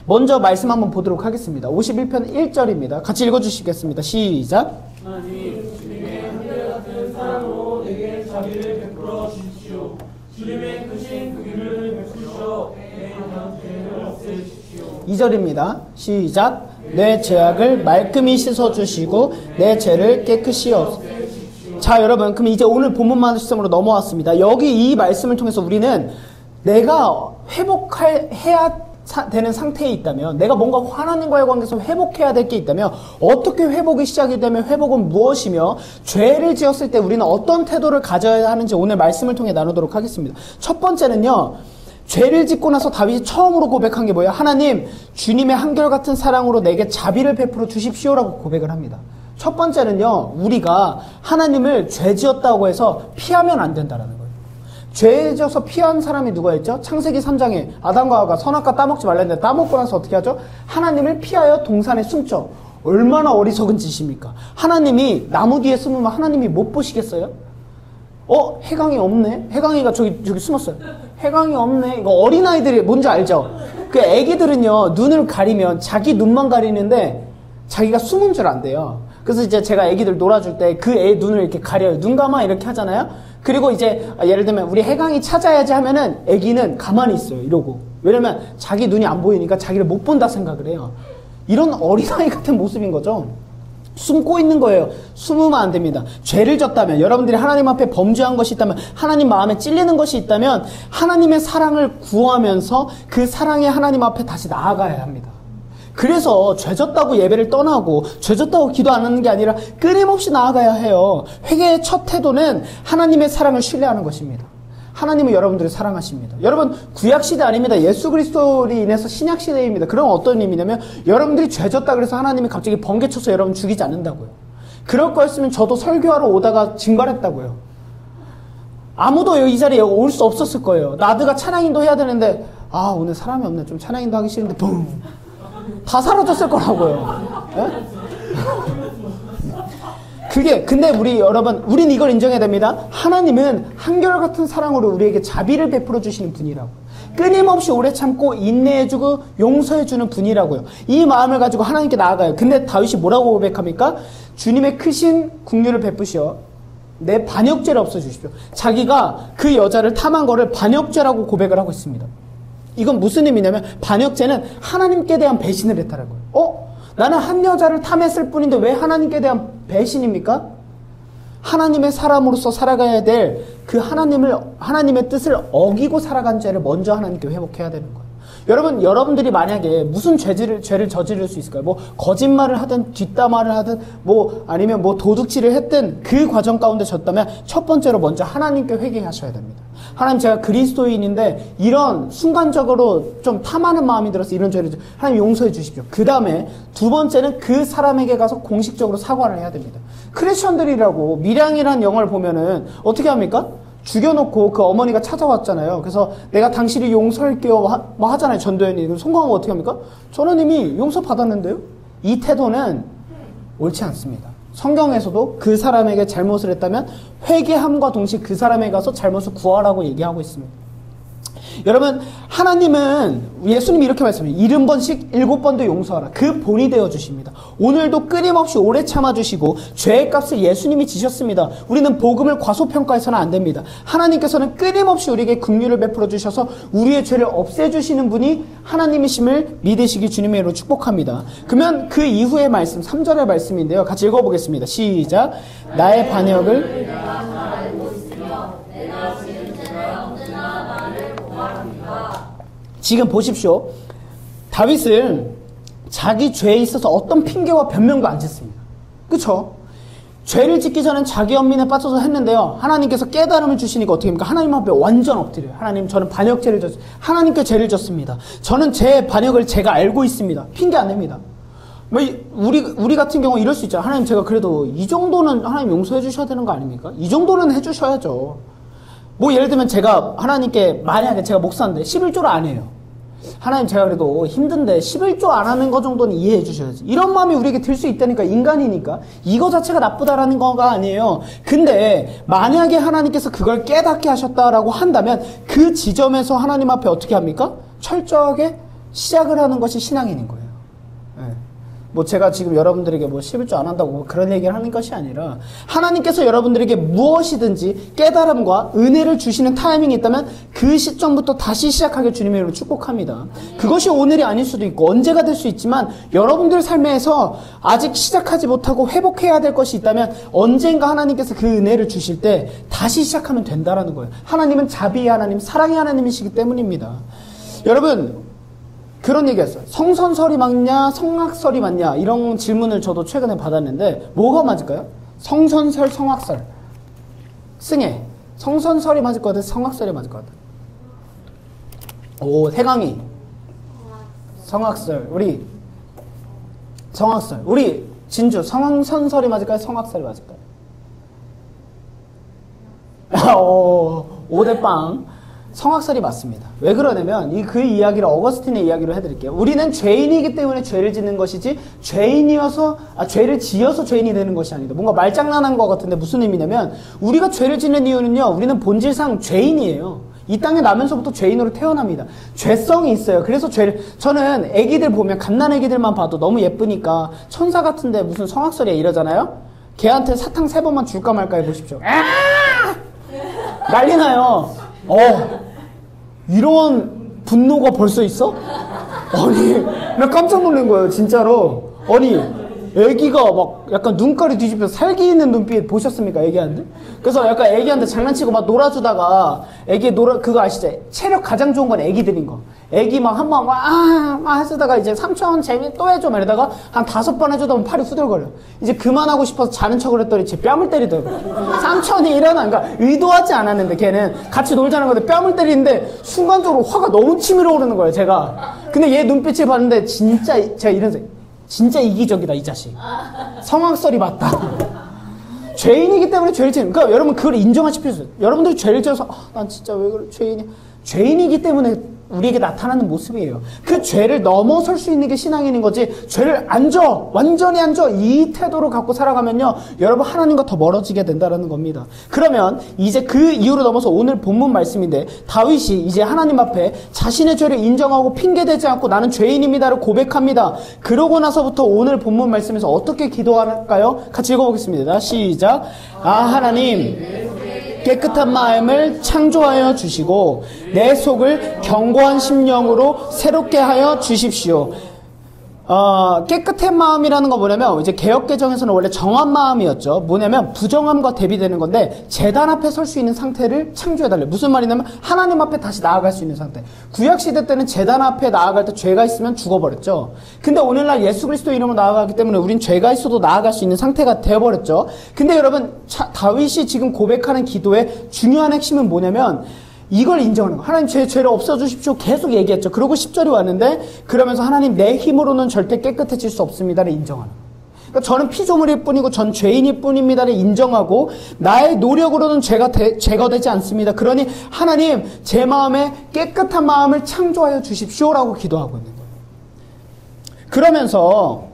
먼저 말씀 한번 보도록 하겠습니다. 51편 1절입니다. 같이 읽어주시겠습니다. 시작. 하나님, 주님의 한결같은 사랑으로 내게 자비를 베풀어 주십시오. 주님의 크신 긍휼을 베푸셔 내 죄를 없애주십시오. 2절입니다. 시작. 내 죄악을 말끔히 씻어주시고 내 죄를 깨끗이 없애주십시오. 자, 여러분, 그럼 이제 오늘 본문 말씀으로 넘어왔습니다. 여기 이 말씀을 통해서 우리는 내가 해야 되는 상태에 있다면, 내가 뭔가 하나님과의 관계에서 회복해야 될 게 있다면 어떻게 회복이 시작이 되면 회복은 무엇이며 죄를 지었을 때 우리는 어떤 태도를 가져야 하는지 오늘 말씀을 통해 나누도록 하겠습니다. 첫 번째는요, 죄를 짓고 나서 다윗이 처음으로 고백한 게 뭐예요? 하나님, 주님의 한결같은 사랑으로 내게 자비를 베풀어 주십시오라고 고백을 합니다. 첫 번째는요, 우리가 하나님을 죄 지었다고 해서 피하면 안 된다라는 거예요. 죄에 져서 피한 사람이 누가 있죠? 창세기 3장에 아담과 하와가 선악과 따먹지 말라 했는데 따먹고 나서 어떻게 하죠? 하나님을 피하여 동산에 숨죠. 얼마나 어리석은 짓입니까? 하나님이 나무 뒤에 숨으면 하나님이 못 보시겠어요? 해강이 없네? 해강이가 저기 숨었어요. 해강이 없네? 이거 어린아이들이 뭔지 알죠? 그 애기들은요, 눈을 가리면 자기 눈만 가리는데 자기가 숨은 줄 안대요. 그래서 이제 제가 애기들 놀아줄 때 그 애 눈을 이렇게 가려요. 눈 감아 이렇게 하잖아요. 그리고 이제 예를 들면 우리 해강이 찾아야지 하면은 애기는 가만히 있어요. 이러고. 왜냐면 자기 눈이 안 보이니까 자기를 못 본다 생각을 해요. 이런 어린아이 같은 모습인 거죠. 숨고 있는 거예요. 숨으면 안 됩니다. 죄를 졌다면, 여러분들이 하나님 앞에 범죄한 것이 있다면, 하나님 마음에 찔리는 것이 있다면 하나님의 사랑을 구하면서 그 사랑의 하나님 앞에 다시 나아가야 합니다. 그래서 죄졌다고 예배를 떠나고 죄졌다고 기도 안 하는 게 아니라 끊임없이 나아가야 해요. 회개의 첫 태도는 하나님의 사랑을 신뢰하는 것입니다. 하나님은 여러분들을 사랑하십니다. 여러분, 구약시대 아닙니다. 예수 그리스도로 인해서 신약시대입니다. 그럼 어떤 의미냐면 여러분들이 죄졌다 그래서 하나님이 갑자기 번개쳐서 여러분 죽이지 않는다고요. 그럴 거였으면 저도 설교하러 오다가 증발했다고요. 아무도 이 자리에 올 수 없었을 거예요. 나드가 찬양인도 해야 되는데 오늘 사람이 없네. 좀 찬양인도 하기 싫은데 붕! 다 사라졌을 거라고요. 근데 우린 이걸 인정해야 됩니다. 하나님은 한결같은 사랑으로 우리에게 자비를 베풀어 주시는 분이라고. 끊임없이 오래 참고 인내해주고 용서해주는 분이라고요. 이 마음을 가지고 하나님께 나아가요. 근데 다윗이 뭐라고 고백합니까? 주님의 크신 긍휼을 베푸시어 내 반역죄를 없애주십시오. 자기가 그 여자를 탐한 거를 반역죄라고 고백을 하고 있습니다. 이건 무슨 의미냐면 반역죄는 하나님께 대한 배신을 했다는 거예요. 나는 한 여자를 탐했을 뿐인데 왜 하나님께 대한 배신입니까? 하나님의 사람으로서 살아가야 될 그 하나님의 뜻을 어기고 살아간 죄를 먼저 하나님께 회복해야 되는 거예요. 여러분들이 만약에 무슨 죄를 저지를 수 있을까요? 뭐 거짓말을 하든 뒷담화를 하든 뭐 아니면 뭐 도둑질을 했든 그 과정 가운데 졌다면 첫 번째로 먼저 하나님께 회개하셔야 됩니다. 하나님, 제가 그리스도인인데 이런 순간적으로 좀 탐하는 마음이 들어서 이런 죄를 하나님 용서해 주십시오. 그 다음에 두 번째는 그 사람에게 가서 공식적으로 사과를 해야 됩니다. 크리스천들이라고 밀양이라는 영화를 보면은 어떻게 합니까? 죽여놓고 그 어머니가 찾아왔잖아요. 그래서 내가 당신을 용서할게요 뭐 하잖아요. 전도연이. 그럼 송강호가 어떻게 합니까? 저는 이미 용서 받았는데요. 이 태도는 옳지 않습니다. 성경에서도 그 사람에게 잘못을 했다면 회개함과 동시에 그 사람에게 가서 잘못을 구하라고 얘기하고 있습니다. 여러분, 하나님은 예수님이 이렇게 말씀해요. 70번씩 7번도 용서하라. 그 본이 되어주십니다. 오늘도 끊임없이 오래 참아주시고 죄의 값을 예수님이 지셨습니다. 우리는 복음을 과소평가해서는 안 됩니다. 하나님께서는 끊임없이 우리에게 긍휼을 베풀어 주셔서 우리의 죄를 없애주시는 분이 하나님이심을 믿으시기 주님의 이름으로 축복합니다. 그러면 그 이후의 말씀, 3절의 말씀인데요. 같이 읽어보겠습니다. 시작. 나의 반역을 지금 보십시오. 다윗은 자기 죄에 있어서 어떤 핑계와 변명도 안 짓습니다. 그쵸? 죄를 짓기 전엔 자기 연민에 빠져서 했는데요. 하나님께서 깨달음을 주시니까 어떻게 합니까? 하나님 앞에 완전 엎드려요. 하나님, 저는 반역죄를 졌습니다. 하나님께 죄를 졌습니다. 저는 제 반역을 제가 알고 있습니다. 핑계 안 냅니다. 뭐 우리 같은 경우 이럴 수 있잖아요. 하나님, 제가 그래도 이 정도는 하나님 용서해 주셔야 되는 거 아닙니까? 이 정도는 해주셔야죠. 뭐 예를 들면 제가 하나님께 만약에 제가 목사인데 11조를 안 해요. 하나님, 제가 그래도 힘든데 11조 안 하는 거 정도는 이해해 주셔야지. 이런 마음이 우리에게 들 수 있다니까. 인간이니까. 이거 자체가 나쁘다라는 거가 아니에요. 근데 만약에 하나님께서 그걸 깨닫게 하셨다라고 한다면 그 지점에서 하나님 앞에 어떻게 합니까? 철저하게 시작을 하는 것이 신앙인인 거예요. 뭐 제가 지금 여러분들에게 뭐 11조 안 한다고 뭐 그런 얘기를 하는 것이 아니라 하나님께서 여러분들에게 무엇이든지 깨달음과 은혜를 주시는 타이밍이 있다면 그 시점부터 다시 시작하길 주님의 이름으로 축복합니다. 그것이 오늘이 아닐 수도 있고 언제가 될 수 있지만 여러분들 삶에서 아직 시작하지 못하고 회복해야 될 것이 있다면 언젠가 하나님께서 그 은혜를 주실 때 다시 시작하면 된다라는 거예요. 하나님은 자비의 하나님, 사랑의 하나님이시기 때문입니다. 여러분, 그런 얘기였어요. 성선설이 맞냐, 성악설이 맞냐, 이런 질문을 저도 최근에 받았는데 뭐가 맞을까요? 성선설, 성악설. 승혜, 성선설이 맞을 것 같아, 성악설이 맞을 것 같아. 오, 태강이 성악설. 우리 성악설. 우리 진주 성선설이 맞을까요, 성악설이 맞을까요? 오, 5대 빵. 성악설이 맞습니다. 왜 그러냐면 그 이야기를 어거스틴의 이야기로 해드릴게요. 우리는 죄인이기 때문에 죄를 짓는 것이지 죄를 지어서 죄인이 되는 것이 아니다. 뭔가 말장난한 것 같은데 무슨 의미냐면 우리가 죄를 짓는 이유는요. 우리는 본질상 죄인이에요. 이 땅에 나면서부터 죄인으로 태어납니다. 죄성이 있어요. 그래서 저는 애기들 보면 갓난 애기들만 봐도 너무 예쁘니까 천사 같은데 무슨 성악설이야 이러잖아요. 걔한테 사탕 3번만 줄까 말까 해보십시오. 난리 나요. 이런 분노가 벌써 있어? 아니, 나 깜짝 놀란 거예요, 진짜로. 아니, 애기가 막 약간 눈깔이 뒤집혀서 살기 있는 눈빛 보셨습니까, 애기한테? 그래서 약간 애기한테 장난치고 막 놀아주다가, 그거 아시죠? 체력 가장 좋은 건 애기들인 거. 애기 막 한 번 막 하시다가 이제 삼촌 재미 또 해줘 막 이러다가 한 5번 해주다 보면 팔이 후들거려. 이제 그만하고 싶어서 자는 척을 했더니 제 뺨을 때리더라고요. 삼촌이 일어나. 그러니까 의도하지 않았는데 걔는 같이 놀자는 건데 뺨을 때리는데 순간적으로 화가 너무 치밀어 오르는 거예요, 제가. 근데 얘 눈빛을 봤는데 진짜 제가 이런 생각. 진짜 이기적이다, 이 자식. 성악설이 맞다. 죄인이기 때문에 죄를 지는. 그러니까 여러분 그걸 인정하실 필요 있어요. 여러분들이 죄를 지어서 난 진짜 왜 그래 죄인이. 죄인이기 때문에 우리에게 나타나는 모습이에요. 그 죄를 넘어설 수 있는 게 신앙인인 거지. 죄를 완전히 안 져. 이 태도로 갖고 살아가면요. 여러분 하나님과 더 멀어지게 된다는 겁니다. 그러면 이제 그 이유로 넘어서 오늘 본문 말씀인데 다윗이 이제 하나님 앞에 자신의 죄를 인정하고 핑계대지 않고 나는 죄인입니다를 고백합니다. 그러고 나서부터 오늘 본문 말씀에서 어떻게 기도할까요? 같이 읽어보겠습니다. 시작. 하나님 깨끗한 마음을 창조하여 주시고 내 속을 견고한 심령으로 새롭게 하여 주십시오. 깨끗한 마음이라는 거 뭐냐면, 이제 개역개정에서는 원래 정한 마음이었죠. 뭐냐면, 부정함과 대비되는 건데, 제단 앞에 설 수 있는 상태를 창조해달래요. 무슨 말이냐면, 하나님 앞에 다시 나아갈 수 있는 상태. 구약시대 때는 제단 앞에 나아갈 때 죄가 있으면 죽어버렸죠. 근데 오늘날 예수 그리스도 이름으로 나아가기 때문에 우린 죄가 있어도 나아갈 수 있는 상태가 되어버렸죠. 근데 여러분, 다윗이 지금 고백하는 기도의 중요한 핵심은 뭐냐면, 이걸 인정하는 거. 하나님 죄를 없어주십시오. 계속 얘기했죠. 그리고 10절이 왔는데 그러면서 하나님 내 힘으로는 절대 깨끗해질 수 없습니다를 인정하는 거. 그러니까 저는 피조물일 뿐이고 전 죄인일 뿐입니다를 인정하고 나의 노력으로는 죄가 제거되지 않습니다. 그러니 하나님 제 마음에 깨끗한 마음을 창조하여 주십시오라고 기도하고 있는 거예요. 그러면서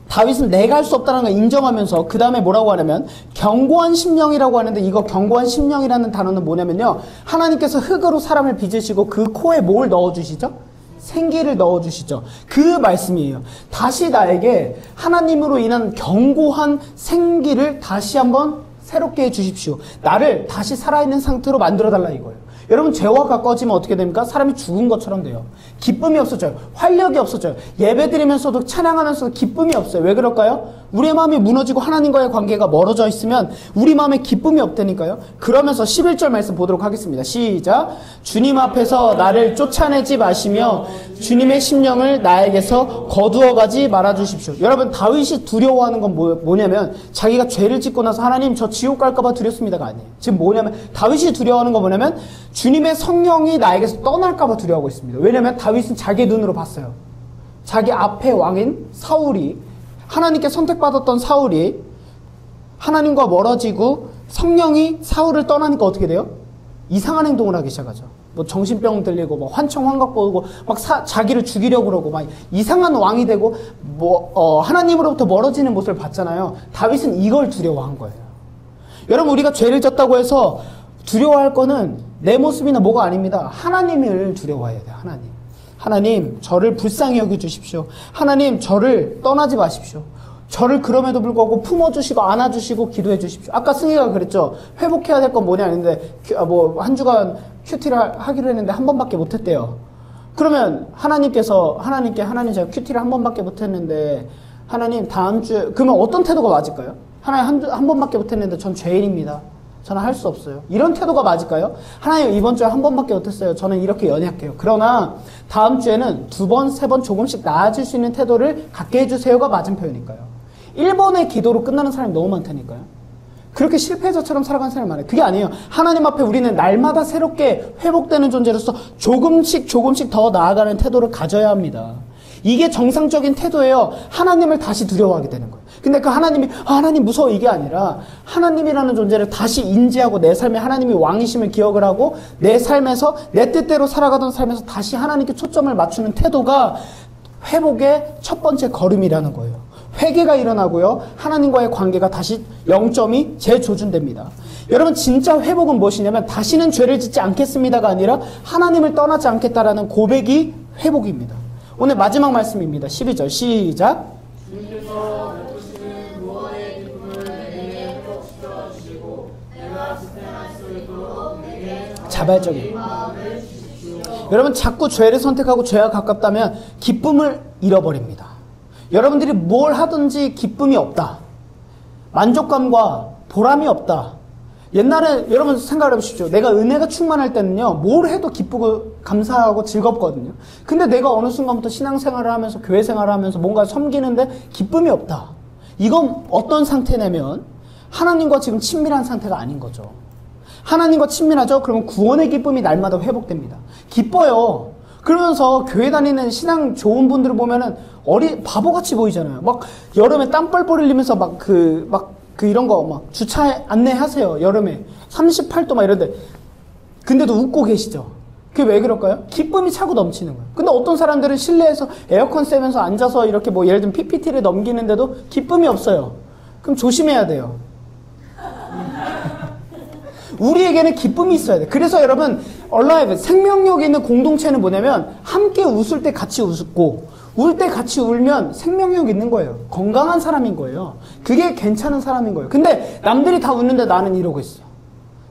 다윗은 내가 할 수 없다는 걸 인정하면서 그 다음에 뭐라고 하냐면 견고한 심령이라고 하는데 이거 견고한 심령이라는 단어는 뭐냐면요. 하나님께서 흙으로 사람을 빚으시고 그 코에 뭘 넣어주시죠? 생기를 넣어주시죠. 그 말씀이에요. 다시 나에게 하나님으로 인한 견고한 생기를 다시 한번 새롭게 해주십시오. 나를 다시 살아있는 상태로 만들어달라 이거예요. 여러분 죄와 가까워지면 어떻게 됩니까? 사람이 죽은 것처럼 돼요. 기쁨이 없어져요. 활력이 없어져요. 예배드리면서도 찬양하면서도 기쁨이 없어요. 왜 그럴까요? 우리의 마음이 무너지고 하나님과의 관계가 멀어져 있으면 우리 마음에 기쁨이 없다니까요. 그러면서 11절 말씀 보도록 하겠습니다. 시작. 주님 앞에서 나를 쫓아내지 마시며 주님의 심령을 나에게서 거두어가지 말아주십시오. 여러분 다윗이 두려워하는 건 뭐냐면 자기가 죄를 짓고 나서 하나님 저 지옥 갈까봐 두렵습니다가 아니에요. 지금 뭐냐면 다윗이 두려워하는 건 뭐냐면 주님의 성령이 나에게서 떠날까봐 두려워하고 있습니다. 왜냐면 다윗은 자기 눈으로 봤어요. 자기 앞에 왕인 사울이 하나님께 선택받았던 사울이 하나님과 멀어지고 성령이 사울을 떠나니까 어떻게 돼요? 이상한 행동을 하기 시작하죠. 뭐 정신병 들리고 뭐 환청 환각 보고 막 자기를 죽이려고 그러고 막 이상한 왕이 되고 하나님으로부터 멀어지는 모습을 봤잖아요. 다윗은 이걸 두려워한 거예요. 여러분 우리가 죄를 졌다고 해서 두려워할 거는 내 모습이나 뭐가 아닙니다. 하나님을 두려워해야 돼요. 하나님 저를 불쌍히 여겨주십시오. 하나님 저를 떠나지 마십시오. 저를 그럼에도 불구하고 품어주시고 안아주시고 기도해 주십시오. 아까 승희가 그랬죠. 회복해야 될 건 뭐냐 했는데 한 주간 큐티를 하기로 했는데 한 번밖에 못했대요. 그러면 하나님 제가 큐티를 한 번밖에 못했는데 하나님 다음 주에 그러면 어떤 태도가 맞을까요? 하나님 한 번밖에 못했는데 전 죄인입니다. 저는 할 수 없어요. 이런 태도가 맞을까요? 하나님 이번 주에 한 번밖에 못했어요. 저는 이렇게 연약해요. 그러나 다음 주에는 2번, 3번 조금씩 나아질 수 있는 태도를 갖게 해주세요가 맞은 표현일까요? 1번의 기도로 끝나는 사람이 너무 많다니까요. 그렇게 실패자처럼 살아가는 사람이 많아요. 그게 아니에요. 하나님 앞에 우리는 날마다 새롭게 회복되는 존재로서 조금씩 더 나아가는 태도를 가져야 합니다. 이게 정상적인 태도예요. 하나님을 다시 두려워하게 되는 거예요. 근데 그 하나님 무서워 이게 아니라 하나님이라는 존재를 다시 인지하고 내 삶에 하나님이 왕이심을 기억을 하고 내 삶에서 내 뜻대로 살아가던 삶에서 다시 하나님께 초점을 맞추는 태도가 회복의 첫 번째 걸음이라는 거예요. 회개가 일어나고요. 하나님과의 관계가 다시 0점이 재조준됩니다. 여러분 진짜 회복은 무엇이냐면 다시는 죄를 짓지 않겠습니다가 아니라 하나님을 떠나지 않겠다라는 고백이 회복입니다. 오늘 마지막 말씀입니다. 12절 시작. 주님께서 베푸시는 구원의 기쁨을 내게 회복시켜 주시고 내가 지탱할 수 있도록 내게 자발적인 마음을 주십시오. 여러분 자꾸 죄를 선택하고 죄와 가깝다면 기쁨을 잃어버립니다. 여러분들이 뭘 하든지 기쁨이 없다. 만족감과 보람이 없다. 옛날에 여러분 생각해 보십시오. 내가 은혜가 충만할 때는요. 뭘 해도 기쁘고 감사하고 즐겁거든요. 근데 내가 어느 순간부터 신앙생활을 하면서 교회 생활을 하면서 뭔가 섬기는데 기쁨이 없다. 이건 어떤 상태냐면 하나님과 지금 친밀한 상태가 아닌 거죠. 하나님과 친밀하죠? 그러면 구원의 기쁨이 날마다 회복됩니다. 기뻐요. 그러면서 교회 다니는 신앙 좋은 분들을 보면은 바보같이 보이잖아요. 막 여름에 땀 뻘뻘 흘리면서 이런 거 막 주차 안내하세요. 여름에 38도 막 이런데 근데도 웃고 계시죠. 그게 왜 그럴까요? 기쁨이 차고 넘치는 거예요. 근데 어떤 사람들은 실내에서 에어컨 쐬면서 앉아서 이렇게 뭐 예를 들면 PPT를 넘기는데도 기쁨이 없어요. 그럼 조심해야 돼요. 우리에게는 기쁨이 있어야 돼. 그래서 여러분 얼라이브 생명력이 있는 공동체는 뭐냐면 함께 웃을 때 같이 웃고 울 때 같이 울면 생명력 있는 거예요. 건강한 사람인 거예요. 그게 괜찮은 사람인 거예요. 근데 남들이 다 웃는데 나는 이러고 있어.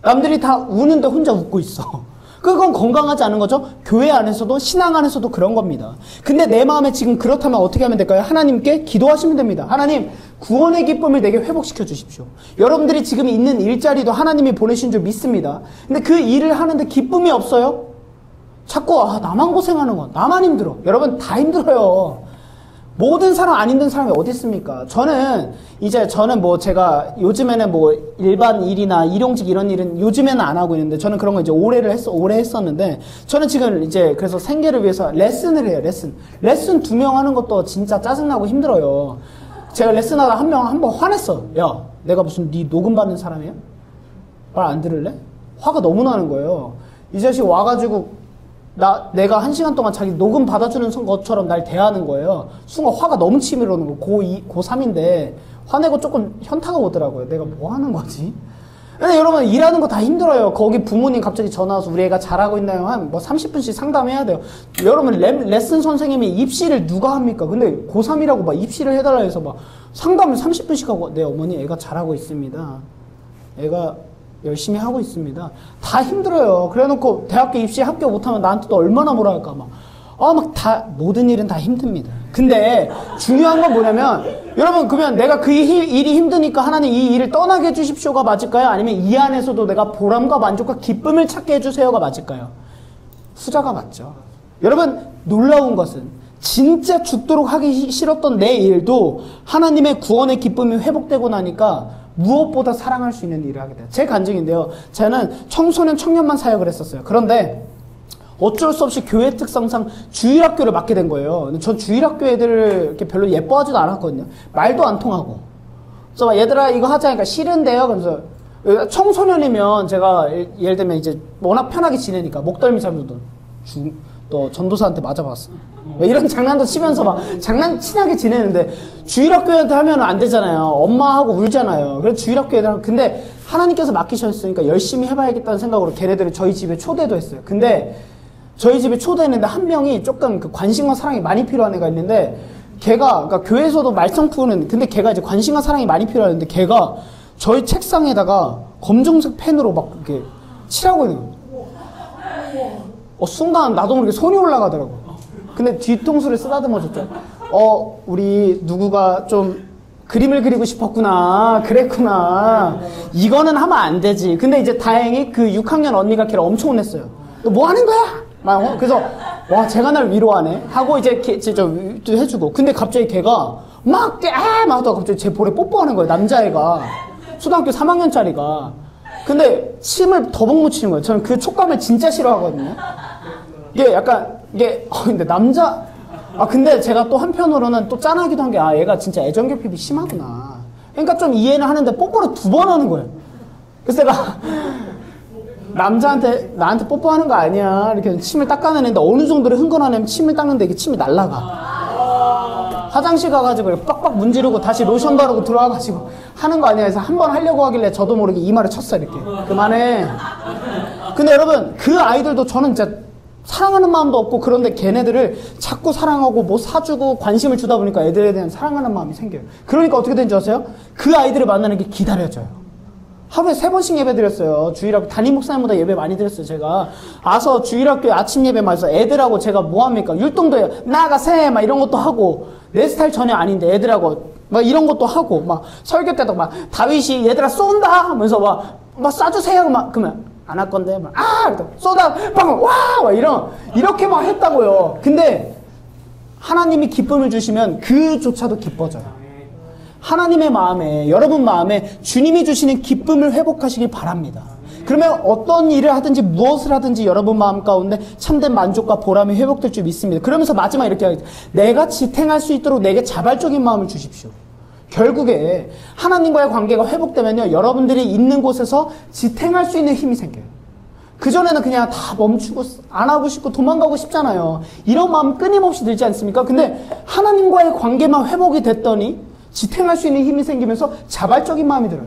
남들이 다 우는데 혼자 웃고 있어. 그건 건강하지 않은 거죠. 교회 안에서도 신앙 안에서도 그런 겁니다. 근데 내 마음에 지금 그렇다면 어떻게 하면 될까요? 하나님께 기도하시면 됩니다. 하나님, 구원의 기쁨을 내게 회복시켜 주십시오. 여러분들이 지금 있는 일자리도 하나님이 보내신 줄 믿습니다. 근데 그 일을 하는데 기쁨이 없어요? 자꾸 나만 고생하는 거, 나만 힘들어. 여러분 다 힘들어요. 모든 사람 안 힘든 사람이 어디 있습니까? 저는 뭐 제가 요즘에는 뭐 일반 일이나 일용직 이런 일은 요즘에는 안 하고 있는데 저는 그런 거 이제 오래 했었는데 저는 지금 이제 그래서 생계를 위해서 레슨을 해요. 레슨 2명 하는 것도 진짜 짜증나고 힘들어요. 제가 레슨하다 한 번 화냈어. 야, 내가 무슨 네 녹음 받는 사람이야? 말 안 들을래? 화가 너무 나는 거예요. 이 자식 와가지고 내가 1시간 동안 자기 녹음 받아주는 것처럼 날 대하는 거예요. 순간 화가 너무 치밀어오는 거예요. 고3인데 화내고 조금 현타가 오더라고요. 내가 뭐 하는 거지? 근데 여러분 일하는 거 다 힘들어요. 거기 부모님 갑자기 전화 와서 우리 애가 잘하고 있나요? 한 뭐 30분씩 상담해야 돼요. 여러분 레슨 선생님이 입시를 누가 합니까? 근데 고3이라고 막 입시를 해달라 해서 막 상담을 30분씩 하고 네 어머니 애가 잘하고 있습니다. 애가 열심히 하고 있습니다. 다 힘들어요. 그래 놓고 대학교 입시 합격 못하면 나한테 또 얼마나 뭐라 할까 모든 일은 다 힘듭니다. 근데 중요한 건 뭐냐면 여러분 그러면 내가 그 일이 힘드니까 하나님 이 일을 떠나게 해주십시오가 맞을까요? 아니면 이 안에서도 내가 보람과 만족과 기쁨을 찾게 해주세요가 맞을까요? 후자가 맞죠. 여러분 놀라운 것은 진짜 죽도록 하기 싫었던 내 일도 하나님의 구원의 기쁨이 회복되고 나니까 무엇보다 사랑할 수 있는 일을 하게 돼요. 제 간증인데요. 저는 청소년 청년만 사역을 했었어요. 그런데 어쩔 수 없이 교회 특성상 주일학교를 맡게 된 거예요. 전 주일학교 애들을 이렇게 별로 예뻐하지도 않았거든요. 말도 안 통하고. 그래서 막 얘들아 이거 하자니까 싫은데요. 그래서 청소년이면 제가 예를 들면 이제 워낙 편하게 지내니까 목덜미 잡는 또 전도사한테 맞아봤어. 이런 장난도 치면서 막 친하게 지내는데 주일학교한테 하면 안 되잖아요. 엄마하고 울잖아요. 그래서 주일학교 애들 근데 하나님께서 맡기셨으니까 열심히 해봐야겠다는 생각으로 걔네들을 저희 집에 초대도 했어요. 근데 저희 집에 초대했는데 한 명이 조금 그 관심과 사랑이 많이 필요한 애가 있는데 걔가 그러니까 교회에서도 말썽 푸는 근데 걔가 이제 관심과 사랑이 많이 필요한데 걔가 저희 책상에다가 검정색 펜으로 막 이렇게 칠하고 있는 거예요. 순간 나도 모르게 손이 올라가더라고. 근데 뒤통수를 쓰다듬어줬죠. 우리 누구가 좀 그림을 그리고 싶었구나. 그랬구나. 이거는 하면 안 되지. 근데 이제 다행히 그 6학년 언니가 걔를 엄청 혼냈어요. 너 뭐 하는 거야? 그래서 와 제가 날 위로하네 하고 이제 또 해주고. 근데 갑자기 걔가 막 하다가 갑자기 제 볼에 뽀뽀하는 거예요. 남자애가. 초등학교 3학년짜리가. 근데 침을 더벅 묻히는 거예요. 저는 그 촉감을 진짜 싫어하거든요. 근데 근데 제가 또 한편으로는 또 짠하기도 한 게, 얘가 진짜 애정결핍이 심하구나. 그러니까 좀 이해는 하는데 뽀뽀를 2번 하는 거예요. 그래서 내가, 나한테 뽀뽀하는 거 아니야. 이렇게 침을 닦아내는데 어느 정도로 흥건하냐면 침을 닦는데 이게 침이 날라가. 화장실 가가지고 빡빡 문지르고 다시 로션 바르고 들어와가지고 하는 거 아니야 해서 한 번 하려고 하길래 저도 모르게 이마를 쳤어요. 이렇게. 그만해. 근데 여러분, 그 아이들도 저는 진짜 사랑하는 마음도 없고 그런데 걔네들을 자꾸 사랑하고 뭐 사주고 관심을 주다 보니까 애들에 대한 사랑하는 마음이 생겨요. 그러니까 어떻게 되는지 아세요? 그 아이들을 만나는 게 기다려져요. 하루에 3번씩 예배 드렸어요. 주일학교 담임 목사님보다 예배 많이 드렸어요. 제가 와서 주일학교 아침 예배만 해서 애들하고 제가 뭐합니까? 율동도 해요. 나가세 막 이런 것도 하고 내 스타일 전혀 아닌데 애들하고 막 이런 것도 하고 막 설교 때도 막 다윗이 얘들아 쏜다 하면서 막 쏴주세요 막 그러면 안 할 건데 막 쏘다 빵 와 이렇게 막 했다고요. 근데 하나님이 기쁨을 주시면 그조차도 기뻐져요. 하나님의 마음에 여러분 마음에 주님이 주시는 기쁨을 회복하시길 바랍니다. 그러면 어떤 일을 하든지 무엇을 하든지 여러분 마음 가운데 참된 만족과 보람이 회복될 줄 믿습니다. 그러면서 마지막 이렇게 하겠죠. 내가 지탱할 수 있도록 내게 자발적인 마음을 주십시오. 결국에 하나님과의 관계가 회복되면요, 여러분들이 있는 곳에서 지탱할 수 있는 힘이 생겨요. 그전에는 그냥 다 멈추고 안 하고 싶고 도망가고 싶잖아요. 이런 마음 끊임없이 들지 않습니까? 근데 하나님과의 관계만 회복이 됐더니 지탱할 수 있는 힘이 생기면서 자발적인 마음이 들어요.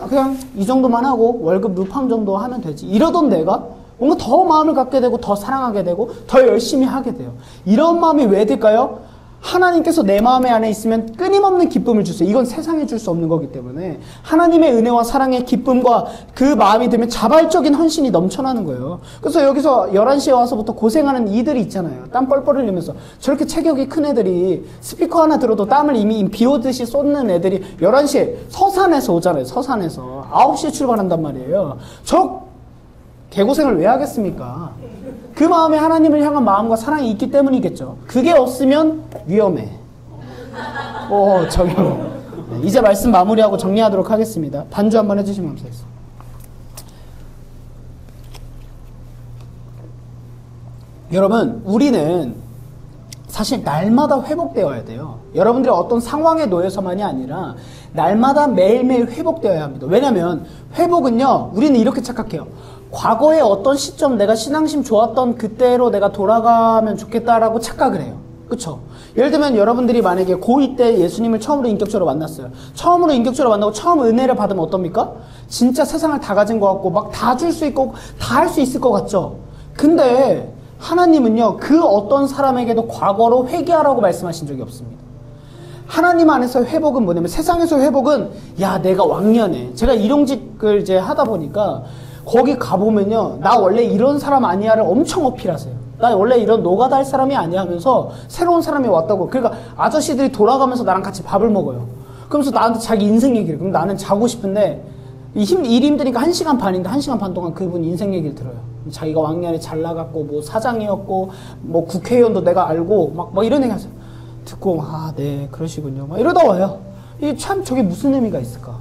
그냥 이 정도만 하고 월급 루팡 정도 하면 되지. 이러던 내가 뭔가 더 마음을 갖게 되고 더 사랑하게 되고 더 열심히 하게 돼요. 이런 마음이 왜 들까요? 하나님께서 내 마음에 안에 있으면 끊임없는 기쁨을 주세요. 이건 세상에 줄 수 없는 거기 때문에 하나님의 은혜와 사랑의 기쁨과 그 마음이 들면 자발적인 헌신이 넘쳐나는 거예요. 그래서 여기서 11시에 와서부터 고생하는 이들이 있잖아요. 땀 뻘뻘 흘리면서 저렇게 체격이 큰 애들이 스피커 하나 들어도 땀을 이미 비 오듯이 쏟는 애들이 11시에 서산에서 오잖아요. 서산에서 9시에 출발한단 말이에요. 저 개고생을 왜 하겠습니까? 그 마음에 하나님을 향한 마음과 사랑이 있기 때문이겠죠. 그게 없으면 위험해. 적용. 네, 이제 말씀 마무리하고 정리하도록 하겠습니다. 반주 한번 해주시면 감사하겠습니다. 여러분, 우리는 사실 날마다 회복되어야 돼요. 여러분들이 어떤 상황에 놓여서만이 아니라 날마다 매일매일 회복되어야 합니다. 왜냐하면 회복은요, 우리는 이렇게 착각해요. 과거에 어떤 시점 내가 신앙심 좋았던 그때로 내가 돌아가면 좋겠다라고 착각을 해요. 그쵸? 예를 들면 여러분들이 만약에 고2 때 예수님을 처음으로 인격적으로 만났어요. 처음으로 인격적으로 만나고 처음 은혜를 받으면 어떻습니까? 진짜 세상을 다 가진 것 같고 막 다 줄 수 있고 다 할 수 있을 것 같죠? 근데 하나님은요, 그 어떤 사람에게도 과거로 회개하라고 말씀하신 적이 없습니다. 하나님 안에서 회복은 뭐냐면, 세상에서 회복은 야, 내가 왕년에 제가 일용직을 이제 하다 보니까 거기 가보면요, 나 원래 이런 사람 아니야를 엄청 어필하세요. 나 원래 이런 노가다 할 사람이 아니야 하면서 새로운 사람이 왔다고. 그러니까 아저씨들이 돌아가면서 나랑 같이 밥을 먹어요. 그러면서 나한테 자기 인생 얘기를. 그럼 나는 자고 싶은데 일이 힘드니까 1시간 반인데 1시간 반 동안 그분 인생 얘기를 들어요. 자기가 왕년에 잘 나갔고 뭐 사장이었고 뭐 국회의원도 내가 알고 막 이런 얘기 하세요. 듣고 네 그러시군요. 막 이러다 와요. 이 참 저게 무슨 의미가 있을까?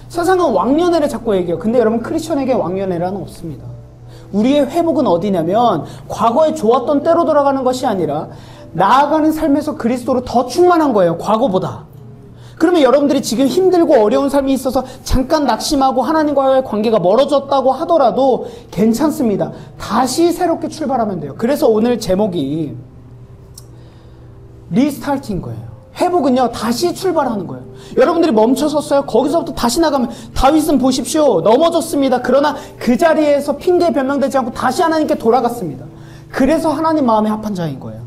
세상은 왕년회를 자꾸 얘기해요. 근데 여러분, 크리스천에게 왕년회라는 없습니다. 우리의 회복은 어디냐면 과거에 좋았던 때로 돌아가는 것이 아니라 나아가는 삶에서 그리스도로 더 충만한 거예요. 과거보다. 그러면 여러분들이 지금 힘들고 어려운 삶이 있어서 잠깐 낙심하고 하나님과의 관계가 멀어졌다고 하더라도 괜찮습니다. 다시 새롭게 출발하면 돼요. 그래서 오늘 제목이 리스타트인 거예요. 회복은요, 다시 출발하는 거예요. 여러분들이 멈춰섰어요. 거기서부터 다시 나가면, 다윗은 보십시오. 넘어졌습니다. 그러나 그 자리에서 핑계 변명되지 않고 다시 하나님께 돌아갔습니다. 그래서 하나님 마음에 합한 자인 거예요.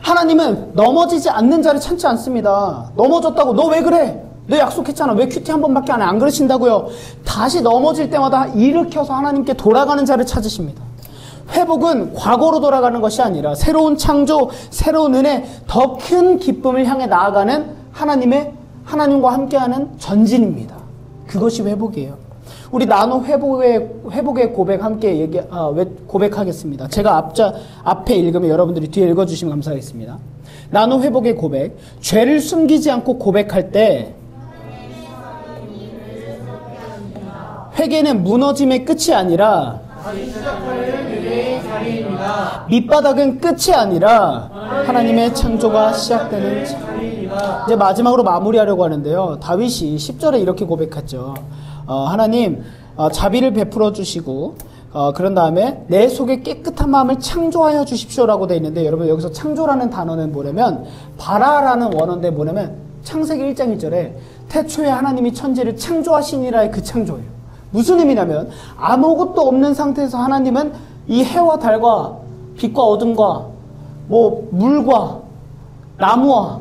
하나님은 넘어지지 않는 자를 찾지 않습니다. 넘어졌다고 너 왜 그래? 너 약속했잖아. 왜 큐티 한 번밖에 안 그러신다고요? 다시 넘어질 때마다 일으켜서 하나님께 돌아가는 자를 찾으십니다. 회복은 과거로 돌아가는 것이 아니라 새로운 창조, 새로운 은혜, 더 큰 기쁨을 향해 나아가는 하나님과 함께하는 전진입니다. 그것이 회복이에요. 우리 나노 회복의 고백 함께 고백하겠습니다. 제가 앞에 읽으면 여러분들이 뒤에 읽어주시면 감사하겠습니다. 나노 회복의 고백. 죄를 숨기지 않고 고백할 때 회개는 무너짐의 끝이 아니라 밑바닥은 끝이 아니라 하나님의 창조가 시작되는 자리입니다. 이제 마지막으로 마무리하려고 하는데요. 다윗이 10절에 이렇게 고백했죠. 하나님 자비를 베풀어 주시고 그런 다음에 내 속에 깨끗한 마음을 창조하여 주십시오라고 되어 있는데, 여러분 여기서 창조라는 단어는 뭐냐면 바라라는 원어인데 뭐냐면 창세기 1장 1절에 태초에 하나님이 천지를 창조하시니라의 그 창조예요. 무슨 의미냐면 아무것도 없는 상태에서 하나님은 이 해와 달과 빛과 어둠과 뭐 물과 나무와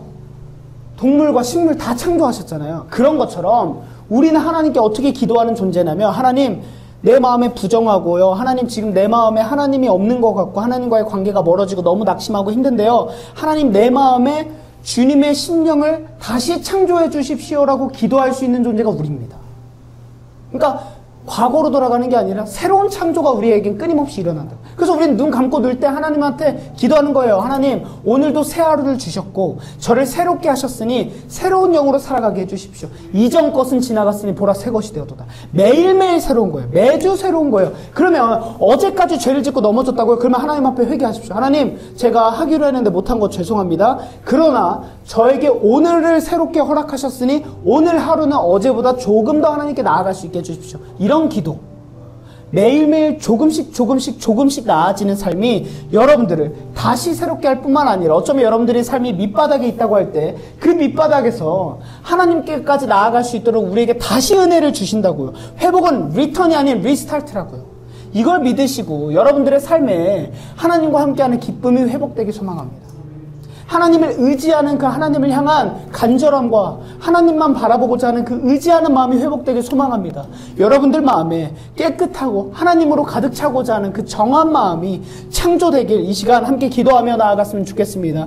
동물과 식물 다 창조하셨잖아요. 그런 것처럼 우리는 하나님께 어떻게 기도하는 존재냐면, 하나님 내 마음에 부정하고요, 하나님 지금 내 마음에 하나님이 없는 것 같고 하나님과의 관계가 멀어지고 너무 낙심하고 힘든데요, 하나님 내 마음에 주님의 심령을 다시 창조해 주십시오라고 기도할 수 있는 존재가 우리입니다. 그러니까 과거로 돌아가는 게 아니라 새로운 창조가 우리에겐 끊임없이 일어난다. 그래서 우리는 눈 감고 놀 때 하나님한테 기도하는 거예요. 하나님, 오늘도 새 하루를 주셨고 저를 새롭게 하셨으니 새로운 영으로 살아가게 해주십시오. 이전 것은 지나갔으니 보라 새 것이 되었도다. 매일매일 새로운 거예요. 매주 새로운 거예요. 그러면 어제까지 죄를 짓고 넘어졌다고요? 그러면 하나님 앞에 회개하십시오. 하나님, 제가 하기로 했는데 못한 거 죄송합니다. 그러나 저에게 오늘을 새롭게 허락하셨으니 오늘 하루는 어제보다 조금 더 하나님께 나아갈 수 있게 해주십시오. 이런 기도, 매일매일 조금씩 나아지는 삶이 여러분들을 다시 새롭게 할 뿐만 아니라, 어쩌면 여러분들의 삶이 밑바닥에 있다고 할 때 그 밑바닥에서 하나님께까지 나아갈 수 있도록 우리에게 다시 은혜를 주신다고요. 회복은 리턴이 아닌 리스타트라고요. 이걸 믿으시고 여러분들의 삶에 하나님과 함께하는 기쁨이 회복되기 소망합니다. 하나님을 의지하는 그 하나님을 향한 간절함과 하나님만 바라보고자 하는 그 의지하는 마음이 회복되길 소망합니다. 여러분들 마음에 깨끗하고 하나님으로 가득 차고자 하는 그 정한 마음이 창조되길 이 시간 함께 기도하며 나아갔으면 좋겠습니다.